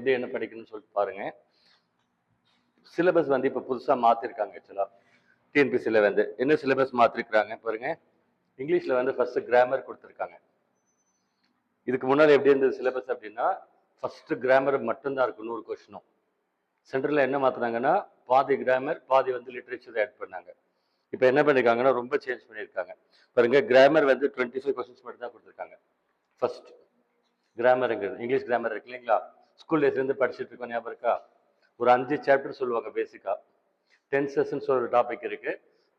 எப்படி என்ன படிக்கணும்னு சொல்லிட்டு பாருங்க. சிலபஸ் வந்து இப்போ புதுசாக மாற்றிருக்காங்க. ஆக்சுவலாக டிஎன்பிசியில் வந்து என்ன சிலபஸ் மாற்றிருக்கிறாங்க பாருங்க. இங்கிலீஷில் வந்து ஃபர்ஸ்ட் கிராமர் கொடுத்துருக்காங்க. இதுக்கு முன்னாடி எப்படி இருந்தது சிலபஸ் அப்படின்னா, ஃபர்ஸ்ட் கிராமர் மட்டும்தான் இருக்கும் 100 கொஸ்டினும். சென்டரில் என்ன மாற்றினாங்கன்னா பாதி கிராமர் பாதி வந்து லிட்ரேச்சர் ஆட் பண்ணாங்க. இப்போ என்ன பண்ணிருக்காங்கன்னா ரொம்ப சேஞ்ச் பண்ணியிருக்காங்க. பாருங்க, கிராமர் வந்து 25 கொஸ்டின்ஸ் மட்டும் தான் கொடுத்துருக்காங்க. ஃபர்ஸ்ட் கிராமருங்கிறது இங்கிலீஷ் கிராமர் இருக்கு இல்லைங்களா, ஸ்கூல் டேஸ்லேருந்து படிச்சுட்டு இருக்கோம், ஞாபகம் இருக்கா? ஒரு 5 சாப்டர் சொல்லுவாங்க பேசிக்கா. டென்சஸ்ன்னு ஒரு டாபிக் இருக்கு,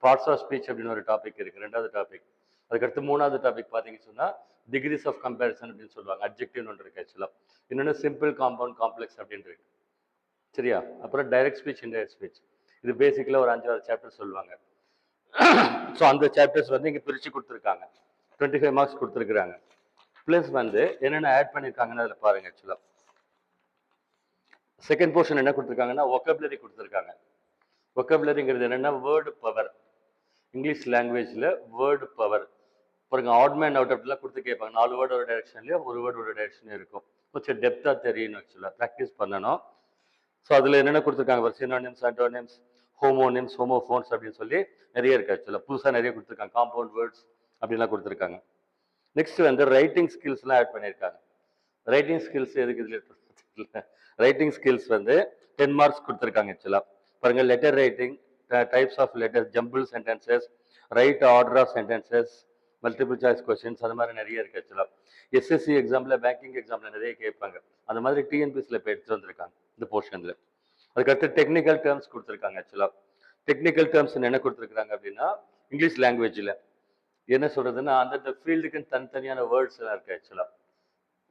பார்ட்ஸ் ஆஃப் ஸ்பீச் அப்படின்னு ஒரு டாபிக் இருக்கு, ரெண்டாவது டாபிக். அதுக்கடுத்து மூணாவது டாபிக் பார்த்தீங்கன்னு சொன்னால் டிகிரிஸ் ஆஃப் கம்பேரிசன் அப்படின்னு சொல்லுவாங்க, அப்ஜெக்டிவ்னு ஒன்று இருக்கு ஆக்சுவலாக. இன்னொன்று சிம்பிள், காம்பவுண்ட், காம்ப்ளெக்ஸ் அப்படின்னு இருக்கு. சரியா? அப்புறம் டைரக்ட் ஸ்பீச், இன்டைரக்ட் ஸ்பீச். இது பேசிக்கலாக ஒரு 5-6 சாப்டர் சொல்லுவாங்க. ஸோ அந்த சாப்டர்ஸ் வந்து இங்கே பிரித்து கொடுத்துருக்காங்க. 25 மார்க்ஸ் கொடுத்துருக்குறாங்க. ப்ளஸ் வந்து என்னென்ன ஆட் பண்ணியிருக்காங்கன்னு அதில் பாருங்க. ஆக்சுவலாக செகண்ட் போர்ஷன் என்ன கொடுத்துருக்காங்கன்னா ஒக்கபுலரி கொடுத்துருக்காங்க. ஒக்கபுலரிங்கிறது என்னென்னா வேர்டு பவர். இங்கிலீஷ் லாங்குவேஜில் வேர்டு பவர் பாருங்க, ஆட்மேன் அவுட் அப்படிலாம் கொடுத்து கேட்பாங்க. 4 வேர்டு ஒரு டைரக்ஷன்லேயும் ஒரு வேர்டு ஒரு டைரக்ஷன்லையும் இருக்கும். கொஞ்சம் டெப்த்தாக தெரியணும், ஆக்சுவலாக ப்ராக்டிஸ் பண்ணணும். ஸோ அதில் என்னென்ன கொடுத்துருக்காங்க, சினோனிம்ஸ், ஆன்டோனிம்ஸ், ஹோமோனிம்ஸ், ஹோமோஃபோன்ஸ் அப்படின்னு சொல்லி நிறைய இருக்குது. ஆக்சுவலாக புதுசாக நிறைய கொடுத்துருக்காங்க. காம்பவுண்ட் வேர்ட்ஸ் அப்படின்லாம் கொடுத்துருக்காங்க. நெக்ஸ்ட் வந்து ரைட்டிங் ஸ்கில்ஸ்லாம் ஆட் பண்ணியிருக்காங்க. ரைட்டிங் ஸ்கில்ஸ் எதுக்கு இதில்? ரைட்டிங் ஸ்கில்ஸ் வந்து 10 மார்க்ஸ் கொடுத்துருக்காங்க. ஆக்சுவலாக பாருங்கள், letter writing, types of letters, jumble sentences, right order of sentences, multiple choice questions, அது மாதிரி நிறைய இருக்குது. ஆக்சுவலாக எஸ்எஸ்சி எக்ஸாமில், பேங்கிங் எக்ஸாமில் நிறைய கேட்பாங்க. அந்த மாதிரி டிஎன்பிசியில் இப்போ எடுத்து வந்திருக்காங்க இந்த போர்ஷனில். அதுக்கடுத்து டெக்னிக்கல் டேர்ம்ஸ் கொடுத்துருக்காங்க. ஆக்சுவலாக டெக்னிக்கல் டேர்ம்ஸ் என்ன கொடுத்துருக்காங்க அப்படின்னா, இங்கிலீஷ் லாங்குவேஜில் என்ன சொல்றதுன்னா அந்தந்த ஃபீல்டுக்குன்னு தனித்தனியான வேர்ட்ஸ் எல்லாம் இருக்கு ஆக்சுவலாக,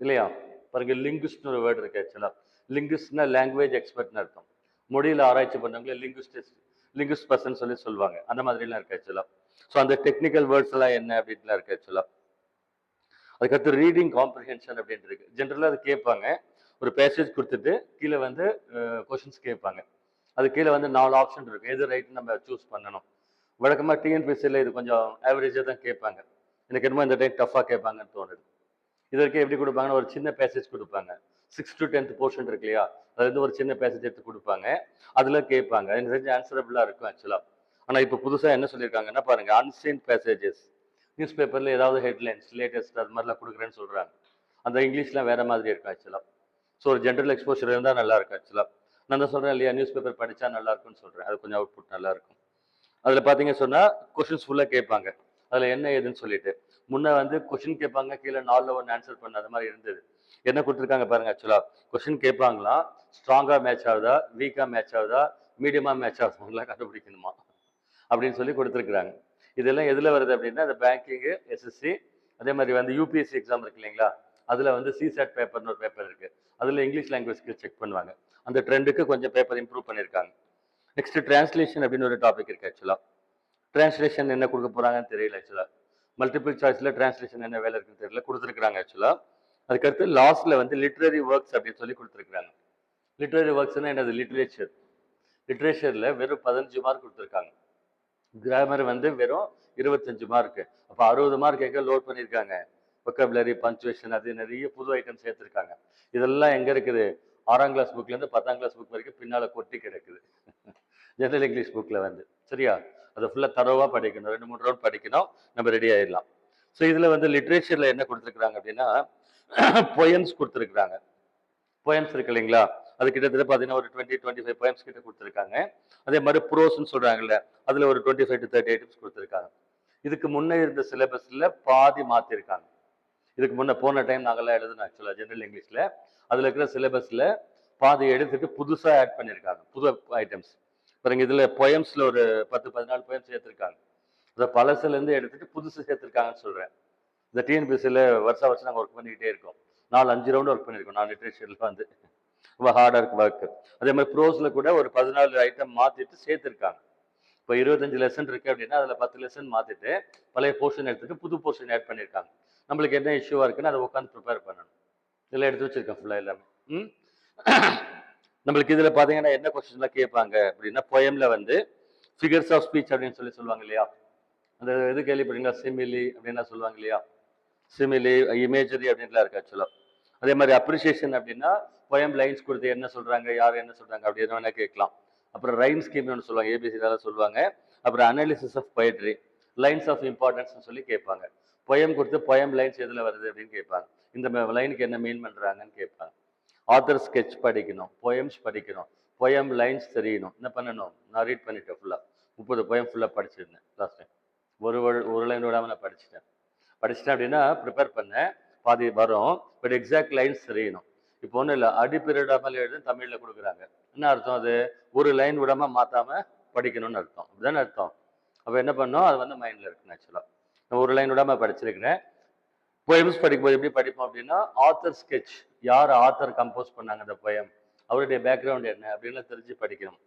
இல்லையா? பாருங்க, லிங்குஸ்ட்னு ஒரு வேர்டு இருக்கு. ஆக்சுவலாக லிங்குஸ்ட்னா லாங்குவேஜ் எக்ஸ்பர்ட்னு அர்த்தம். மொழியில் ஆராய்ச்சி பண்ணவங்களே லிங்குஸ்ட் பர்சன் சொல்லி சொல்லுவாங்க. அந்த மாதிரிலாம் இருக்கு ஆக்சுவலாக. ஸோ அந்த டெக்னிக்கல் வேர்ட்ஸ் எல்லாம் என்ன அப்படின்லாம் இருக்கு ஆக்சுவலாக. அதுக்கடுத்து ரீடிங் காம்ப்ரிஹென்ஷன் அப்படின்ட்டு இருக்கு. ஜென்ரலாக அது கேட்பாங்க. ஒரு பேசேஜ் கொடுத்துட்டு கீழே வந்து கொஷின்ஸ் கேட்பாங்க. அது கீழே வந்து 4 ஆப்ஷன் இருக்கு, எது ரைட்னு நம்ம சூஸ் பண்ணணும். வழக்கமாக டிஎன்பிசியில் இது கொஞ்சம் ஆவரேஜாக தான் கேட்பாங்க. எனக்கு என்னமோ இந்த டைம் டஃப்பாக கேட்பாங்கன்னு தோணுது. இதற்கு எப்படி கொடுப்பாங்கன்னா ஒரு சின்ன பேசேஜ் கொடுப்பாங்க. 6 to 10th போர்ஷன் இருக்கு இல்லையா, அது வந்து ஒரு சின்ன பேசேஜ் எடுத்து கொடுப்பாங்க. அதில் கேட்பாங்க. எனக்கு தெரிஞ்ச ஆன்சரபிளாக இருக்கும் ஆக்சுவலாக. ஆனால் இப்போ புதுசாக என்ன சொல்லியிருக்காங்கன்னா பாருங்கள், அன்சீன் பேசேஜஸ். நியூஸ் பேப்பரில் ஏதாவது ஹெட்லைன்ஸ் லேட்டஸ்ட் அது மாதிரிலாம் கொடுக்குறேன்னு சொல்கிறாங்க. அந்த இங்கிலீஷ்லாம் வேறு மாதிரி இருக்கும் ஆக்சுவலாக. ஸோ ஒரு ஜென்ரல் எக்ஸ்போஷர் இருந்தால் நல்லா இருக்கும் ஆக்சுவலாக. நான் தான் சொல்கிறேன் இல்லையா, நியூஸ் பேப்பர் படித்தா நல்லா இருக்கும்னு சொல்கிறேன். அது கொஞ்சம் அவுட்புட் நல்லா இருக்கும். அதில் பார்த்தீங்க சொன்னால் கொஷின்ஸ் ஃபுல்லாக கேட்பாங்க. அதில் என்ன ஏதுன்னு சொல்லிட்டு முன்னே வந்து கொஷின் கேட்பாங்க, கீழே 4ல் 1 ஆன்சர் பண்ண அது மாதிரி இருந்தது. என்ன கொடுத்துருக்காங்க பாருங்க, ஆக்சுவலாக கொஷின் கேட்பாங்களா, ஸ்ட்ராங்காக மேட்ச் ஆகுதா, வீக்காக மேட்ச் ஆகுதா, மீடியமாக மேட்ச் ஆகுதுலாம் கண்டுபிடிக்கணுமா அப்படின்னு சொல்லி கொடுத்துருக்குறாங்க. இதெல்லாம் எதில் வருது அப்படின்னா, இந்த பேங்கிங்கு, எஸ்எஸ்சி, அதே மாதிரி வந்து யூபிஎஸ்சி எக்ஸாம் இருக்கு இல்லைங்களா, அதில் வந்து சிசாட் பேப்பர்னு ஒரு பேப்பர் இருக்குது. அதில் இங்கிலீஷ் லாங்குவேஜ்க்கு செக் பண்ணுவாங்க. அந்த ட்ரெண்டுக்கு கொஞ்சம் பேப்பர் இம்ப்ரூவ் பண்ணியிருக்காங்க. நெக்ஸ்ட் டிரான்ஸ்லேஷன் அப்படின்னு ஒரு டாபிக் இருக்கு. ஆக்சுவலாக டிரான்ஸ்லேஷன் என்ன கொடுக்க போறாங்கன்னு தெரியல. ஆக்சுவலாக மல்டிபிள் சாய்ஸ்ல டிரான்ஸ்லேஷன் என்ன வேலை இருக்குன்னு தெரியல, கொடுத்துருக்காங்க. ஆக்சுவலாக அதுக்கடுத்து லாஸ்ட்ல வந்து லிட்ரரி ஒர்க்ஸ் அப்படின்னு சொல்லி கொடுத்துருக்காங்க. லிட்ரரி ஒர்க்ஸ்னா என்னது? லிட்ரேச்சர். லிட்ரேச்சர்ல வெறும் 15 மார்க் கொடுத்துருக்காங்க. கிராமர் வந்து வெறும் 25 மார்க். அப்போ 60 மார்க் எங்கே லோட் பண்ணியிருக்காங்க? ஒக்கபுலரி, பஞ்சுவேஷன், அது நிறைய புது ஐட்டம் சேர்த்துருக்காங்க. இதெல்லாம் எங்க இருக்குது? 6ஆம் கிளாஸ் புக்லேருந்து 10ஆம் கிளாஸ் புக் வரைக்கும் பின்னால் கொட்டி கிடக்குது ஜெனரல் இங்கிலீஷ் புக்கில் வந்து. சரியா? அதை ஃபுல்லாக தரோவாக படிக்கணும், 2-3 ரவுண்ட் படிக்கணும், நம்ம ரெடி ஆயிடலாம். ஸோ இதில் வந்து லிட்ரேச்சரில் என்ன கொடுத்துருக்குறாங்க அப்படின்னா, பொயம்ஸ் கொடுத்துருக்குறாங்க. பொயம்ஸ் இருக்கு இல்லைங்களா, அது கிட்டத்தட்ட பார்த்தீங்கன்னா ஒரு 20-25 பொயம்ஸ் கிட்ட கொடுத்துருக்காங்க. அதே மாதிரி ப்ரோஸ்ன்னு சொல்கிறாங்கல்ல, அதில் ஒரு 25 to 30 ஐட்டம்ஸ் கொடுத்துருக்காங்க. இதுக்கு முன்னே இருந்த சிலபஸில் பாதி மாற்றிருக்காங்க. இதுக்கு முன்னே போன டைம் நாங்கள்லாம் எழுதணும் ஆக்சுவலாக ஜெனரல் இங்கிலீஷில். அதில் இருக்கிற சிலபஸில் பாதி எடுத்துட்டு புதுசாக ஆட் பண்ணியிருக்காங்க, புது ஐட்டம்ஸ். பாருங்க, இதில் பொயம்ஸில் ஒரு 10-14 பொயம்ஸ் சேர்த்துருக்காங்க. அதை பழசுலேருந்து எடுத்துட்டு புதுசு சேர்த்துருக்காங்கன்னு சொல்கிறேன். இந்த டிஎன்பிசியில் வருஷம் நாங்கள் ஒர்க் பண்ணிக்கிட்டே இருக்கோம். 4-5 ரவுண்டு ஒர்க் பண்ணியிருக்கோம் நான் லிட்ரேச்சரில் வந்து. ரொம்ப ஹார்டாக இருக்கு ஒர்க்கு. அதே மாதிரி ப்ரோஸில் கூட ஒரு 14 ஐட்டம் மாற்றிட்டு சேர்த்துருக்காங்க. இப்போ 25 லெசன் இருக்குது அப்படின்னா அதில் 10 லெசன் மாற்றிட்டு பழைய போர்ஷன் எடுத்துட்டு புது போர்ஷன் ஆட் பண்ணியிருக்காங்க. நம்மளுக்கு என்ன இஷ்யூவாக இருக்குன்னு அதை உட்காந்து ப்ரிப்பேர் பண்ணணும். இதெல்லாம் எடுத்து வச்சிருக்கேன் ஃபுல்லாக எல்லாமே. நம்மளுக்கு இதில் பார்த்தீங்கன்னா என்ன கொஸ்டின்லாம் கேட்பாங்க அப்படின்னா, பொயம்ல வந்து ஃபிகர்ஸ் ஆஃப் ஸ்பீச் அப்படின்னு சொல்லுவாங்க இல்லையா, அந்த இது கேள்விப்பட்டீங்களா? சிமிலி அப்படின்னா சொல்லுவாங்க இல்லையா, சிமிலி, இமேஜரி அப்படின்லாம் இருக்கு ஆக்சுவலாக. அதே மாதிரி அப்ரிசியேஷன் அப்படின்னா poem லைன்ஸ் கொடுத்து என்ன சொல்றாங்க, யார் என்ன சொல்றாங்க அப்படி என்ன வேணா கேட்கலாம். அப்புறம் ரைம் ஸ்கீம்னு ஒன்று சொல்லுவாங்க, ஏபிசி இதெல்லாம் சொல்லுவாங்க. அப்புறம் analysis of poetry, lines of இம்பார்ட்டன்ஸ்னு சொல்லி கேட்பாங்க. poem கொடுத்து poem லைன்ஸ் எதுல வருது அப்படின்னு கேட்பாங்க. இந்த லைனுக்கு என்ன மீன் பண்றாங்கன்னு கேட்பாங்க. ஆத்தர் ஸ்கெட்ச் படிக்கணும், poems படிக்கணும், poem லைன்ஸ் தெரியணும். என்ன பண்ணணும், நான் ரீட் பண்ணிட்டேன் ஃபுல்லாக 30 poem ஃபுல்லாக படிச்சிருந்தேன் லாஸ்ட் டைம். ஒரு லைன் விடாமல் நான் படிச்சிட்டேன் அப்படின்னா ப்ரிப்பேர் பண்ணேன், பாதி வரும். பட் எக்ஸாக்ட் லைன்ஸ் தெரியணும். இப்போ ஒன்றும் இல்லை, அடிப்பிரிடாமல் எழுது தமிழில் கொடுக்குறாங்க. என்ன அர்த்தம், அது ஒரு லைன் விடாமல் மாற்றாமல் படிக்கணும்னு அர்த்தம். அப்படிதானே அர்த்தம். அப்போ என்ன பண்ணோம், அது வந்து மைண்டில் இருக்குன்னு ஆக்சுவலாக. நான் ஒரு லைன் விடாமல் படிச்சிருக்கிறேன். போயம்ஸ் படிக்கும்போது எப்படி படிப்போம் அப்படின்னா, ஆத்தர் ஸ்கெட்ச், யார் ஆத்தர் கம்போஸ் பண்ணாங்க அந்த போயம், அவருடைய பேக்ரவுண்ட் என்ன அப்படின்னு தெரிஞ்சு படிக்கணும்.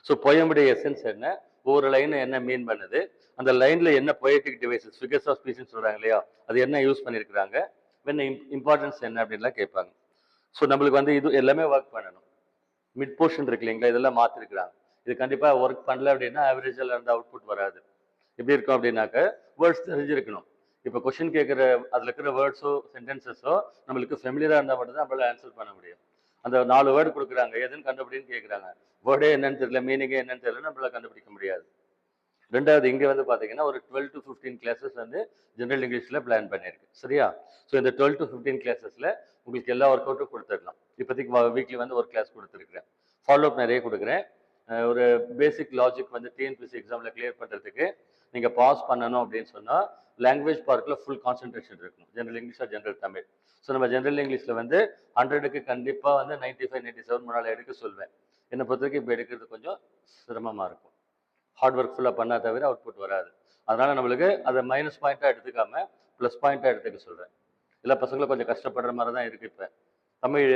ஸோ போயமுடைய எசன்ஸ் என்ன, ஒவ்வொரு லைன் என்ன மீன் பண்ணுது, அந்த லைன்ல என்ன பொயட்டிக் டிவைசஸ், ஃபிகர்ஸ் ஆஃப் ஸ்பீச்னு சொல்றாங்க இல்லையா, அது என்ன யூஸ் பண்ணியிருக்கிறாங்க, என்ன இம்பார்ட்டன்ஸ் என்ன அப்படின்லாம் கேட்பாங்க. ஸோ நம்மளுக்கு வந்து இது எல்லாமே ஒர்க் பண்ணணும். மிட் போர்ஷன் இருக்கு இல்லைங்களா, இதெல்லாம் மாற்றிருக்கிறாங்க. இது கண்டிப்பாக ஒர்க் பண்ணல அப்படின்னா ஆவரேஜில் இருந்த அவுட்புட் வராது. எப்படி இருக்கும் அப்படின்னாக்க, வேர்ட்ஸ் தெரிஞ்சிருக்கணும். இப்போ கொஸ்டின் கேட்குற அதில் இருக்கிற வேர்ட்ஸோ சென்டென்சஸோ நம்மளுக்கு ஃபெமிலியராக இருந்தால் மட்டும் தான் நம்மளால ஆன்சர் பண்ண முடியும். அந்த 4 வேர்டு கொடுக்குறாங்க, எதுன்னு கண்டுபிடின்னு கேட்குறாங்க, வேர்டே என்னன்னு தெரியல, மீனிங்கே என்னன்னு தெரியல, நம்மளால கண்டுபிடிக்க முடியாது. ரெண்டாவது, இங்கே வந்து பார்த்தீங்கன்னா ஒரு 12 to 15 கிளாஸஸ் வந்து ஜென்ரல் இங்கிலீஷில் பிளான் பண்ணியிருக்கு, சரியா. ஸோ இந்த 12 to 15 கிளாஸஸில் உங்களுக்கு எல்லா ஒர்க் அவுட்டும் கொடுத்துடலாம். இப்போதைக்கு வீக்லி வந்து ஒரு கிளாஸ் கொடுத்துருக்குறேன், ஃபாலோ அப் நிறைய கொடுக்குறேன். ஒரு பேசிக் லாஜிக் வந்து டிஎன்பிசி எக்ஸாமில் கிளியர் பண்ணுறதுக்கு நீங்கள் பாஸ் பண்ணணும் அப்படின்னு சொன்னால் லாங்குவேஜ் பார்க்கில் ஃபுல் கான்சன்ட்ரேஷன் இருக்கணும், general English or general Tamil. So நம்ம ஜென்ரல் இங்கிலீஷில் வந்து 100க்கு கண்டிப்பாக வந்து 95, 97 முன்னால் எடுக்க சொல்வேன். என்னை பொறுத்த வரைக்கும் இப்போ எடுக்கிறது கொஞ்சம் சிரமமாக இருக்கும். ஹார்ட் ஒர்க் ஃபுல்லாக பண்ணால் தவிர அவுட்புட் வராது. அதனால் நம்மளுக்கு அதை மைனஸ் பாயிண்ட்டாக எடுத்துக்காம ப்ளஸ் பாயிண்ட்டாக எடுத்துக்க சொல்கிறேன். எல்லா பசங்களும் கொஞ்சம் கஷ்டப்படுற மாதிரி தான் இருக்குது. இப்போ தமிழ்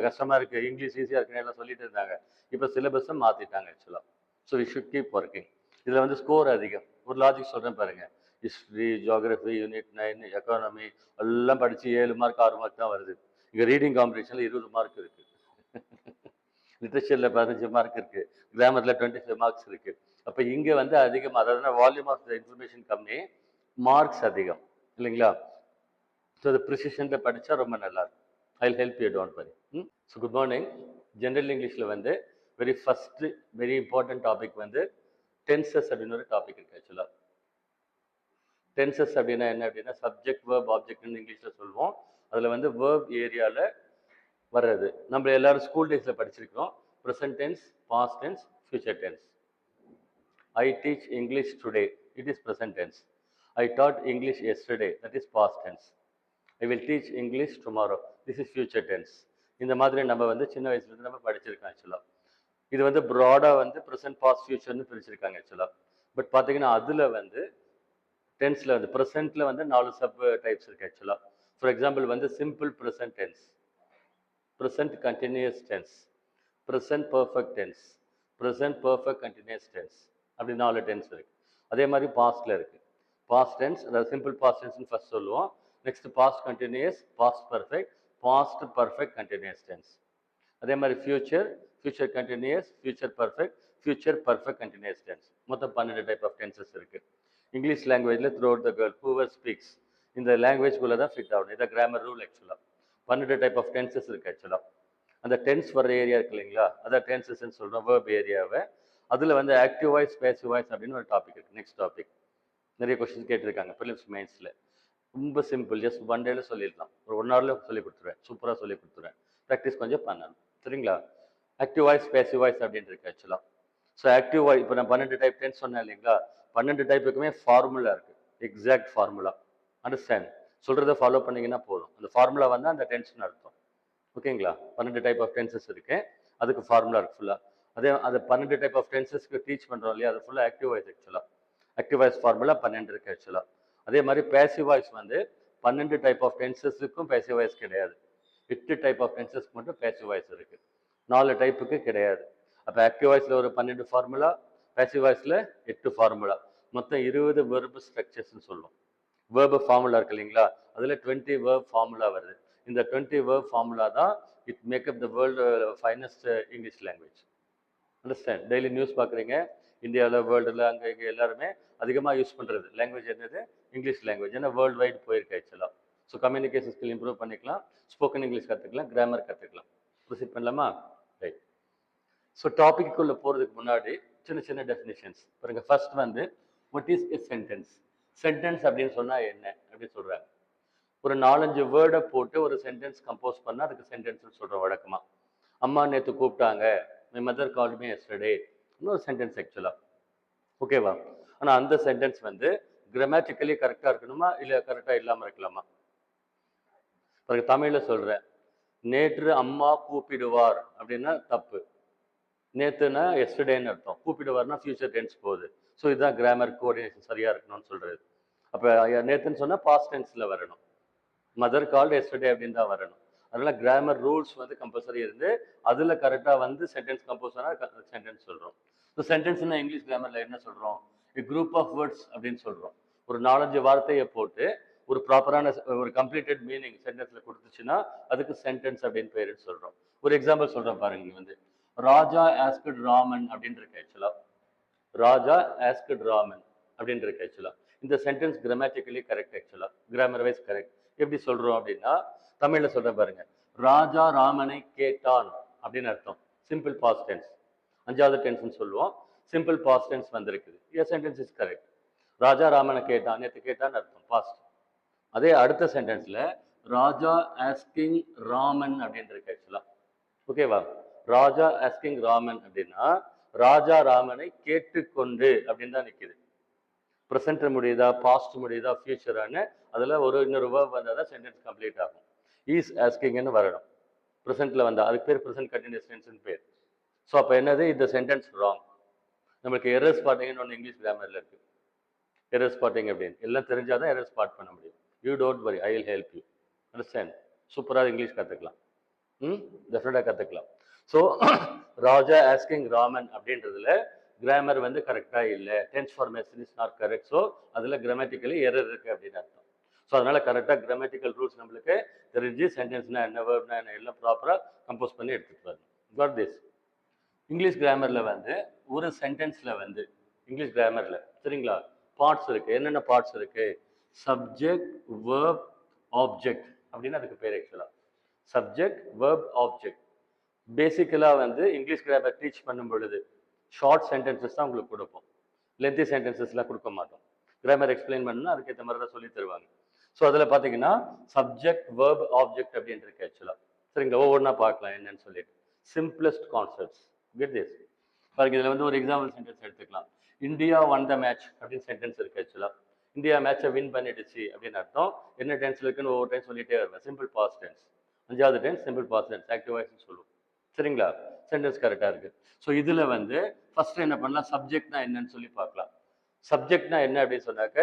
கஷ்டமாக இருக்குது, இங்கிலீஷ் ஈஸியாக இருக்குன்னு எல்லாம் சொல்லிட்டு இருந்தாங்க. இப்போ சிலபஸை மாற்றிட்டாங்க ஆக்சுவலாக. So we should keep working. இதில் வந்து ஸ்கோர் அதிகம். ஒரு லாஜிக் சொல்கிறேன் பாருங்கள், ஹிஸ்ட்ரி, ஜியாகிரஃபி, யூனிட் 9, எக்கானமி எல்லாம் படித்து 7 மார்க் 6 மார்க் தான் வருது. இங்கே ரீடிங் காம்படிஷனில் 20 மார்க் இருக்குது, லிட்ரேச்சரில் 15 மார்க் இருக்குது, கிராமரில் 25 மார்க்ஸ் இருக்குது. அப்போ இங்கே வந்து அதிகம், அதாவது வால்யூம் ஆஃப் த இன்ஃபர்மேஷன் கம்மி, மார்க்ஸ் அதிகம் இல்லைங்களா. ஸோ அது ப்ரிசிஷனில் படித்தா ரொம்ப நல்லாயிருக்கும். I will help you, don't worry. So good morning. General இங்கிலீஷில் வந்து வெரி இம்பார்ட்டன்ட் டாபிக் வந்து டென்சஸ் அப்படின்னு ஒரு டாபிக் இருக்குது ஆக்சுவலாக. டென்சஸ் அப்படின்னா என்ன அப்படின்னா, சப்ஜெக்ட், வேர்ப், ஆப்ஜெக்ட்னு இங்கிலீஷில் சொல்லுவோம். அதில் வந்து வேர்ப் ஏரியாவில் வர்றது. நம்ம எல்லாரும் ஸ்கூல் டேஸில் படிச்சிருக்கிறோம். Present tense, past tense, future tense. I teach English today, it is present tense. I taught English yesterday, that is past tense. I will teach English tomorrow, this is future tense. இந்த மாதிரி நம்ம வந்து சின்ன வயசுலேருந்து நம்ம படிச்சிருக்கோம் ஆக்சுவலாக. இது வந்து ப்ராடாக வந்து ப்ரெசன்ட், பாஸ்ட், ஃபியூச்சர்னு பிரிச்சிருக்காங்க ஆக்சுவலாக. பட் பார்த்தீங்கன்னா அதில் வந்து டென்ஸில் வந்து ப்ரெசென்ட்டில் வந்து 4 சப் டைப்ஸ் இருக்குது ஆக்சுவலாக. ஃபார் எக்ஸாம்பிள் வந்து simple present tense, present continuous tense, present perfect tense, present perfect continuous tense, அப்படி 4 டென்ஸ் இருக்குது. அதே மாதிரி பாஸ்டில் இருக்குது. பாஸ்ட் டென்ஸ், அதாவது சிம்பிள் பாஸ்ட் டென்ஸ்னு ஃபர்ஸ்ட் சொல்லுவோம். Next past continuous, past perfect, past perfect continuous tense. அதே மாதிரி future, future continuous, future perfect, future perfect continuous tense. மொத்தம் 12 டைப் ஆஃப் டென்சஸ் இருக்குது. இங்கிலீஷ் லாங்குவேஜில் throughout the world whoever speaks, இந்த லாங்குவேஜ்குள்ளே தான் fit ஆகணும். இதை கிராமர் ரூல் ஆக்சுவலாக. 12 டைப் ஆஃப் டென்சஸ் இருக்குது ஆக்சுவலாக. அந்த டென்ஸ் வர ஏரியா இருக்கு இல்லைங்களா, அதான் டென்சஸ்ன்னு சொல்கிறோம், வேர்ப் ஏரியாவை. அதில் வந்து ஆக்டிவ் வாய்ஸ், பேசிவ் வாய்ஸ் அப்படின்னு ஒரு டாபிக் இருக்குது. நெக்ஸ்ட் டாபிக் நிறைய கொஸ்டின் கேட்டிருக்காங்க ப்ரிலிம்ஸ் மெயின்ஸில். ரொம்ப சிம்பிள், ஜஸ்ட் 1 டேல சொல்லிடலாம், ஒரு 1 ஹவரில் சொல்லி கொடுத்துருவேன், சூப்பராக சொல்லி கொடுத்துருவேன். ப்ராக்டிஸ் கொஞ்சம் பண்ணணும், சரிங்களா. ஆக்டிவ் வாய்ஸ், பேசிவ் வாய்ஸ் அப்படின்னு இருக்கு ஆக்சுவலாக. ஸோ ஆக்டிவ் வாய்ஸ், இப்போ நான் 12 டைப் டென்ஸ் சொன்னேன் இல்லைங்களா, 12 டைப்புக்குமே ஃபார்முலா இருக்குது, எக்ஸாக்ட் ஃபார்முலா. அண்டர்ஸ்டாண்ட், சொல்கிறத ஃபாலோ பண்ணிங்கன்னா போதும். அந்த ஃபார்முலா வந்து அந்த டென்ஸ்னு அர்த்தம், ஓகேங்களா. 12 டைப் ஆஃப் டென்சஸ் இருக்குது, அதுக்கு ஃபார்முலா இருக்குது ஃபுல்லாக. அது 12 டைப் ஆஃப் டென்சஸ்க்கு டீச் பண்ணுறோம் இல்லையா, அது ஃபுல்லாக ஆக்டிவ் வாய்ஸ் ஆக்சுவலாக. ஆக்டிவ் வாய்ஸ் ஃபார்முலா 12 இருக்குது ஆக்சுவலாக. அதே மாதிரி பேசிவ் வாய்ஸ் வந்து 12 டைப் ஆஃப் டென்சஸுக்கும் பேசிவ் வாய்ஸ் கிடையாது. 8 டைப் ஆஃப் டென்சஸ்க்கு மட்டும் பேசிவ் வாய்ஸ் இருக்குது, 4 டைப்புக்கு கிடையாது. அப்போ ஆக்டிவ் வாய்ஸில் ஒரு 12 ஃபார்முலா, பேசிவ் வாய்ஸில் 8 ஃபார்முலா, மொத்தம் 20 வேர்பு ஸ்ட்ரக்சர்ஸ்ன்னு சொல்லுவோம். வேர்பு ஃபார்முலா இருக்கு இல்லைங்களா, அதில் 20 வேர்ப் ஃபார்முலா வருது. இந்த 20 வேர்ப் ஃபார்முலா தான் it makeup the world finest English language. Understand. Daily news பார்க்குறீங்க, இந்தியாவில், வேர்ல்டில், அங்கே இங்கே எல்லாருமே அதிகமாக யூஸ் பண்ணுறது லாங்குவேஜ் என்னது, இங்கிலீஷ் லாங்குவேஜ். ஏன்னா வேர்ல்டு வைடு போயிருக்கு ஆக்சுவலாக. ஸோ கம்யூனிகேஷன் ஸ்கில் இம்ப்ரூவ் பண்ணிக்கலாம், ஸ்போக்கன் இங்கிலீஷ் கற்றுக்கலாம், கிராமர் கற்றுக்கலாம். ப்ரொசீட் பண்ணலாமா? ரைட். ஸோ டாபிக்குள்ளே போகிறதுக்கு முன்னாடி சின்ன சின்ன டெஃபினிஷன்ஸ் பாருங்க. ஃபர்ஸ்ட் வந்து what is a sentence? Sentence அப்படின்னு சொன்னால் என்ன அப்படின்னு சொல்கிறாங்க. ஒரு 4-5 வேர்டை போட்டு ஒரு சென்டென்ஸ் கம்போஸ் பண்ணால் அதுக்கு சென்டென்ஸ்னு சொல்கிறோம் வழக்கமாக. அம்மா நேற்று கூப்பிட்டாங்க, my mother called me yesterday, இன்னொரு சென்டென்ஸ் ஆக்சுவலாக. ஓகேவா? ஆனால் அந்த சென்டென்ஸ் வந்து கிராமட்டிக்கலி கரெக்டாக இருக்கணுமா இல்லை கரெக்டாக இல்லாமல் இருக்கலாமா? பாருங்க, தமிழில் சொல்கிறேன், நேற்று அம்மா கூப்பிடுவார் அப்படின்னா தப்பு. நேற்றுனா எஸ்டர்டேன்னு அர்த்தம், கூப்பிடுவார்னா ஃபியூச்சர் டென்ஸ் போகுது. ஸோ இதுதான் கிராமர் கோஆர்டினேஷன் சரியாக இருக்கணும்னு சொல்கிறது. அப்போ நேற்றுன்னு சொன்னால் பாஸ்ட் டென்ஸில் வரணும், மதர் கால்டு எஸ்டர்டே அப்படின்னு தான் வரணும். அதனால கிராமர் ரூல்ஸ் வந்து கம்பல்சரி இருந்து அதில் கரெக்டாக வந்து சென்டென்ஸ் கம்போஸ் ஆனால் சென்டென்ஸ் சொல்கிறோம். ஸோ சென்டென்ஸ்னா இங்கிலீஷ் கிராமரில் என்ன சொல்கிறோம்? எ குரூப் ஆஃப் வேர்ட்ஸ் அப்படின்னு சொல்கிறோம். ஒரு 4-5 வார்த்தையை போட்டு ஒரு ப்ராப்பரான ஒரு கம்ப்ளீட்டட் மீனிங் சென்டென்ஸில் கொடுத்துச்சுன்னா அதுக்கு சென்டென்ஸ் அப்படின்னு பேருன்னு சொல்கிறோம். ஒரு எக்ஸாம்பிள் சொல்கிறேன் பாருங்க. வந்து ராஜா ஆஸ்கட் ராமன் அப்படின்னு இருக்கு ஆக்சுவலாக. ராஜா ஆஸ்கட் ராமன் அப்படின்னு இருக்கு ஆக்சுவலாக. இந்த சென்டென்ஸ் கிராமட்டிக்கலி கரெக்ட் ஆக்சுவலாக, கிராமர் வைஸ் கரெக்ட். எப்படி சொல்கிறோம் அப்படின்னா தமிழில் சொல்கிறேன் பாருங்க, ராஜா ராமனை கேட்டான் அப்படின்னு அர்த்தம். சிம்பிள் பாஸ்ட் டென்ஸ், 5வது டென்ஸ்னு சொல்லுவோம். சிம்பிள் பாஸ்ட் டென்ஸ் வந்திருக்குது. A sentence is correct. Raja ராமனை கேட்டான், நேற்று கேட்டான்னு அர்த்தம், பாஸ்ட். அதே அடுத்த சென்டென்ஸில் ராஜா ஆஸ்கிங் ராமன் அப்படின்னு இருக்கு ஆக்சுவலாக. ஓகேவா? ராஜா ஆஸ்கிங் ராமன் அப்படின்னா ராஜா ராமனை கேட்டுக்கொண்டு அப்படின்னு தான் நிற்குது. ப்ரெசென்ட் முடியுதா, பாஸ்ட் முடியுதா, ஃபியூச்சரானு அதில் இன்னொரு வேர்ப் வந்தால் தான் சென்டென்ஸ் கம்ப்ளீட் ஆகும். ஈஸ் ஆஸ்கிங்னு வரணும் ப்ரெசென்ட்டில் வந்தால், அதுக்கு பேர் ப்ரெசென்ட் கண்டினியூஸ் டென்ஸ்னு பேர். ஸோ அப்போ என்னது, இந்த சென்டென்ஸ் ராங். நம்மளுக்கு எரர் ஸ்பாட்டிங்னு ஒன்று இங்கிலீஷ் கிராமரில் இருக்குது. எரர் ஸ்பாட்டிங் அப்படின்னு எல்லாம் தெரிஞ்சால் தான் எரர் ஸ்பாட் பண்ண முடியும். You don't worry, I will help you. Understand? சூப்பராக இங்கிலீஷ் கற்றுக்கலாம், டெஃபினட்டாக கற்றுக்கலாம். ஸோ ராஜா ஆஸ்கிங் ராமன் அப்படின்றதுல கிராமர் வந்து கரெக்டாக இல்லை, tense formation is not correct. So அதில் கிராமட்டிக்கலி எரர் இருக்குது அப்படின்னு அர்த்தம். ஸோ அதனால் கரெக்டாக கிராமட்டிக்கல் ரூல்ஸ் நம்மளுக்கு தெரிஞ்சு சென்டென்ஸ்னா என்ன, வேர்ப்னா என்ன, எல்லாம் ப்ராப்பராக கம்போஸ் பண்ணி எடுத்துகிட்டு வரணும். God this. இங்கிலீஷ் கிராமரில் வந்து ஒரு சென்டென்ஸில் வந்து இங்கிலீஷ் கிராமரில் சரிங்களா பார்ட்ஸ் இருக்குது. என்னென்ன பார்ட்ஸ் இருக்குது? சப்ஜெக்ட், வேர்ப், ஆப்ஜெக்ட் அப்படின்னு அதுக்கு பேர் ஆக்சுவலாக. Subject, verb, object. பேசிக்கலாக வந்து இங்கிலீஷ் கிராமர் டீச் பண்ணும் பொழுது ஷார்ட் சென்டென்சஸ் தான் உங்களுக்கு கொடுப்போம், லென்த்தி சென்டென்சஸ்லாம் கொடுக்க மாட்டோம். கிராமர் எக்ஸ்பிளைன் பண்ணால் அதுக்கேற்ற மாதிரி தான் சொல்லி தருவாங்க. ஸோ அதில் பார்த்தீங்கன்னா சப்ஜெக்ட், வேர்ப், ஆப்ஜெக்ட் அப்படின்னு இருக்கு ஆக்சுவலாக. சரிங்களா, ஒவ்வொன்றா பார்க்கலாம் என்னன்னு சொல்லிட்டு. Simplest concepts, get this. பாருங்க, இதில் வந்து ஒரு எக்ஸாம்பிள் சென்டென்ஸ் எடுத்துக்கலாம். இந்தியா ஒன் த மேட்ச் அப்படின்னு சென்டென்ஸ் இருக்கு ஆக்சுவலாக. இந்தியா மேட்சை வின் பண்ணிடுச்சு அப்படின்னு அர்த்தம். என்ன டென்ஸில் இருக்குன்னு ஒவ்வொரு டைம் சொல்லிட்டே வருவேன். சிம்பிள் பாஸ்ட் டென்ஸ், 5வது tense simple past tense, active வாய்ஸ்னு சொல்லுவோம். சரிங்களா, சென்டென்ஸ் கரெக்டாக இருக்குது. ஸோ இதில் வந்து ஃபஸ்ட்டு என்ன பண்ணலாம், சப்ஜெக்ட்னா என்னன்னு சொல்லி பார்க்கலாம். சப்ஜெக்ட்னா என்ன அப்படின்னு சொன்னாக்க,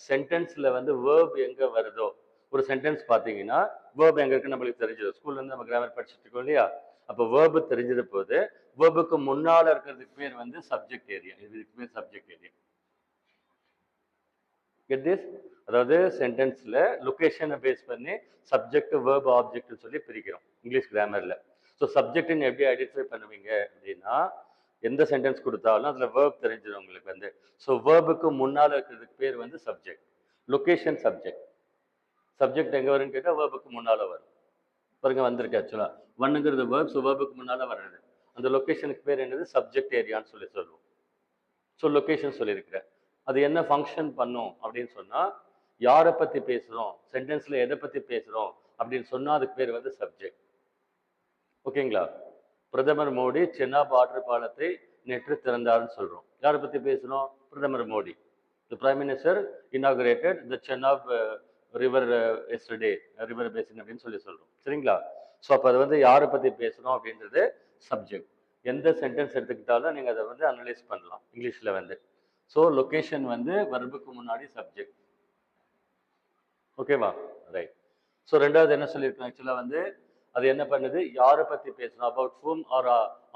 சென்டென்ஸில் வந்து வேர்ப் எங்கே வருதோ, ஒரு சென்டென்ஸ் பார்த்தீங்கன்னா வேர்ப் எங்கே இருக்குன்னு நம்மளுக்கு தெரிஞ்சிடும். ஸ்கூல்லேருந்து நம்ம கிராமர் படிச்சுட்டு இருக்கோம் இல்லையா, அப்போ வேர்பு தெரிஞ்சிட போது வேர்புக்கு முன்னால் இருக்கிறதுக்கு பேர் வந்து சப்ஜெக்ட் ஏரியா. இதுக்கு பேர் சப்ஜெக்ட் ஏரியா. Get this? அதாவது சென்டென்ஸில் லொக்கேஷனை பேஸ் பண்ணி சப்ஜெக்ட், வேர்ப், ஆப்ஜெக்ட்னு சொல்லி பிரிக்கிறோம் இங்கிலீஷ் கிராமரில். ஸோ சப்ஜெக்ட்னு எப்படி ஐடென்டிஃபை பண்ணுவீங்க அப்படின்னா, எந்த சென்டென்ஸ் கொடுத்தாலும் அதில் வேர்ப் தெரிஞ்சிடும் உங்களுக்கு வந்து. ஸோ வேர்புக்கு முன்னால் இருக்கிறதுக்கு பேர் வந்து சப்ஜெக்ட். Location subject. சப்ஜெக்ட் எங்கே வரும்னு கேட்டால் வேர்புக்கு முன்னால் வரும். பாருங்க வந்திருக்கு ஆக்சுவலாக. ஒன்னுங்கிறது வேர்ப், ஸோ வேர்புக்கு முன்னால் வர்றது. அந்த லொக்கேஷனுக்கு பேர் என்னது, சப்ஜெக்ட் ஏரியான்னு சொல்லி சொல்லுவோம். ஸோ லொக்கேஷன் சொல்லியிருக்கிறேன். அது என்ன ஃபங்க்ஷன் பண்ணும் அப்படின்னு சொன்னால், யாரை பற்றி பேசுகிறோம், சென்டென்ஸில் எதை பற்றி பேசுகிறோம் அப்படின்னு சொன்னால் அதுக்கு பேர் வந்து சப்ஜெக்ட். ஓகேங்களா? பிரதமர் மோடி சென்னாப் ஆற்று பாலத்தை நேற்று திறந்தார்னு சொல்கிறோம். யாரை பற்றி பேசுகிறோம்? பிரதமர் Modi. The prime minister inaugurated the Chenab river yesterday, river basin அப்படின்னு சொல்லி சொல்கிறோம். சரிங்களா? ஸோ அப்போ அதை வந்து யாரை பற்றி பேசுகிறோம் அப்படின்றது சப்ஜெக்ட். எந்த சென்டென்ஸ் எடுத்துக்கிட்டாலும் நீங்கள் அதை வந்து அனலைஸ் பண்ணலாம் இங்கிலீஷில் வந்து. ஸோ லொக்கேஷன் வந்து வெர்புக்கு முன்னாடி சப்ஜெக்ட். ஓகேவா? ரைட். ஸோ ரெண்டாவது என்ன சொல்லியிருக்கோம் ஆக்சுவலாக வந்து, அது என்ன பண்ணுது, யாரை பற்றி பேசணும், about whom or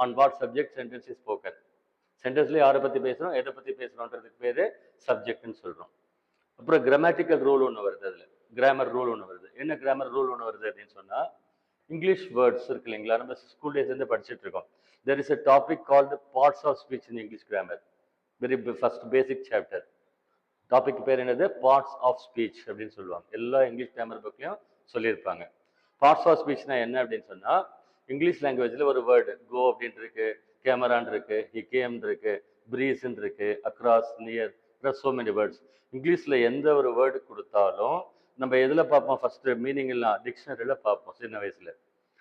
on what subject sentence is spoken. சென்டென்ஸ்ல யாரை பற்றி பேசுகிறோம், எதை பற்றி பேசுகிறோன்றதுக்கு பேர் சப்ஜெக்ட்னு சொல்கிறோம். அப்புறம் கிராமட்டிக்கல் ரூல் ஒன்று வருது, அதில் கிராமர் ரூல் ஒன்று வருது. என்ன கிராமர் ரூல் ஒன்று வருது அப்படின்னு சொன்னால், இங்கிலீஷ் வேர்ட்ஸ் இருக்கு இல்லைங்களா, நம்ம ஸ்கூல் டேஸ்லேருந்து படிச்சுட்டு இருக்கோம். There is a topic called parts of speech in English grammar, very first basic chapter. Topic பேர் என்னது? பார்ட்ஸ் ஆஃப் ஸ்பீச் அப்படின்னு சொல்லுவாங்க. எல்லா இங்கிலீஷ் கிராமர் புக்லையும் சொல்லியிருப்பாங்க. பார்ட்ஸ் ஆஃப் ஸ்பீச்னா என்ன அப்படின்னு சொன்னா, இங்கிலீஷ் லாங்குவேஜில் ஒரு வேர்டு கோ அப்படின்ட்டு இருக்கு, கேமரான் இருக்கு, ஹி கேம் இருக்கு, பிரீஸ்ன்னு இருக்கு, across, near, so many words. இங்கிலீஷில் எந்த ஒரு வேர்டு கொடுத்தாலும் நம்ம எதில் பார்ப்போம்? ஃபர்ஸ்ட் மீனிங் எல்லாம் டிக்ஷனரியில் பார்ப்போம் சின்ன வயசில்.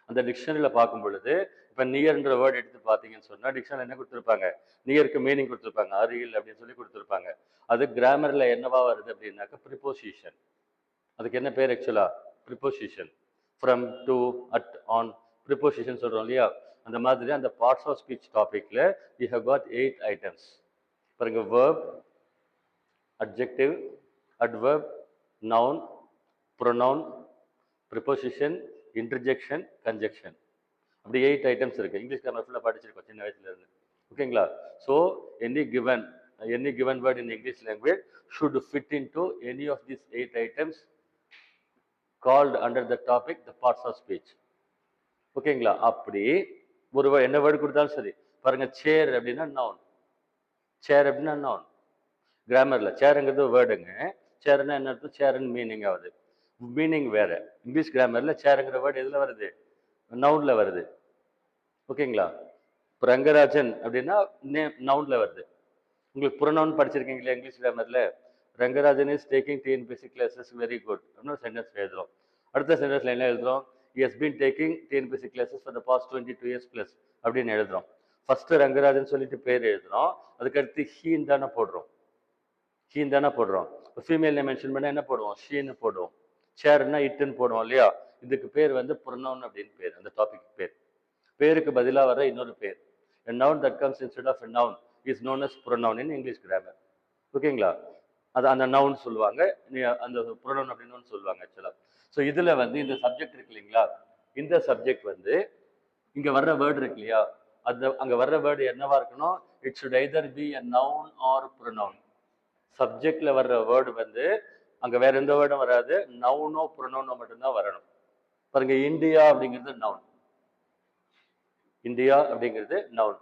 அந்த டிக்ஷனரியில் பார்க்கும் பொழுது இப்போ நியர்ன்ற வேர்டு எடுத்து பார்த்தீங்கன்னு சொன்னால் டிக்ஷனரி என்ன கொடுத்துருப்பாங்க? நியருக்கு மீனிங் கொடுத்துருப்பாங்க, அருகில் அப்படின்னு சொல்லி கொடுத்துருப்பாங்க. அது கிராமரில் என்னவா வருது அப்படின்னாக்கா ப்ரிப்போசிஷன். அதுக்கு என்ன பேர் ஆக்சுவலாக? Preposition. From, to, at, on, preposition சொல்கிறோம் இல்லையா? அந்த மாதிரி அந்த பார்ட்ஸ் ஆஃப் ஸ்பீச் டாப்பிக்கில் வி ஹவ் காட் 8 ஐட்டம்ஸ். பாருங்க, verb, adjective, adverb, noun, pronoun, preposition, interjection, conjunction. அப்படி 8 ஐட்டம்ஸ் இருக்கு. இங்கிலீஷ் கிராமர் ஃபுல்லாக படிச்சிருக்கோம் சின்ன வயசுல இருந்து. ஓகேங்களா? So any given word in English language should fit into any of these 8 items called under the topic the parts of speech. ஓகேங்களா? அப்படி ஒரு என்ன வேர்டு கொடுத்தாலும் சரி. பாருங்க, சேர் அப்படின்னா நவுன். சேர் அப்படின்னா நவுன். கிராமரில் சேருங்கிறது வேர்டுங்க. சேர்னா என்ன அர்த்தம்? சேர்ன்னு மீனிங் ஆகுது. மீனிங் வேற. இங்கிலீஷ் கிராமரில் சேருங்கிற வேர்டு எதில் வருது? நவுனில் வருது. ஓகேங்களா? இப்போ ரங்கராஜன் அப்படின்னா நவுனில் வருது. உங்களுக்கு புறநவுன் படிச்சிருக்கீங்களா இங்கிலீஷ் கிராமரில்? Rangarajan is taking TNPSC classes very good அப்படின்னு சென்டென்ஸ் எழுதுறோம். அடுத்த சென்டென்ஸ்ல என்ன எழுதுறோம்? he has been taking TNPSC classes for the past 22 years plus அப்படின்னு எழுதுறோம். ஃபர்ஸ்ட் ரங்கராஜன் சொல்லிட்டு பேர் எழுதுறோம், அதுக்கடுத்து ஹீன் தானே போடுறோம். ஹீன் தானே போடுறோம். இப்போ ஃபீமேல் மென்ஷன் பண்ணால் என்ன போடுவோம்? ஷீன்னு போடுவோம். சேர்னா இட்டுன்னு போடுவோம் இல்லையா? இதுக்கு பேர் வந்து ப்ரொனவுன் அப்படின்னு பேர். அந்த டாபிக் பேர். பேருக்கு பதிலாக வர இன்னொரு பேர். A noun that comes instead of a noun is known as pronoun in English grammar. ஓகேங்களா? அது அந்த நவுன் சொல்லுவாங்க, அந்த ப்ரொனவுன் அப்படின்னு சொல்லுவாங்க ஆக்சுவலாக. ஸோ இதில் வந்து இந்த சப்ஜெக்ட் இருக்கு இல்லைங்களா? இந்த சப்ஜெக்ட் வந்து இங்கே வர்ற வேர்டு இருக்கு இல்லையா? அங்கே வர்ற வேர்டு என்னவா இருக்கணும்? It should either be a noun or pronoun. சப்ஜெக்ட்ல வர்ற வேர்டு வந்து அங்க வேற எந்த வேர்டும் வராது, நவுனோ ப்ரொனவுனோ மட்டும்தான் வரணும். பாருங்க, இந்தியா அப்படிங்கிறது நவுன். இந்தியா அப்படிங்கிறது நவுன்.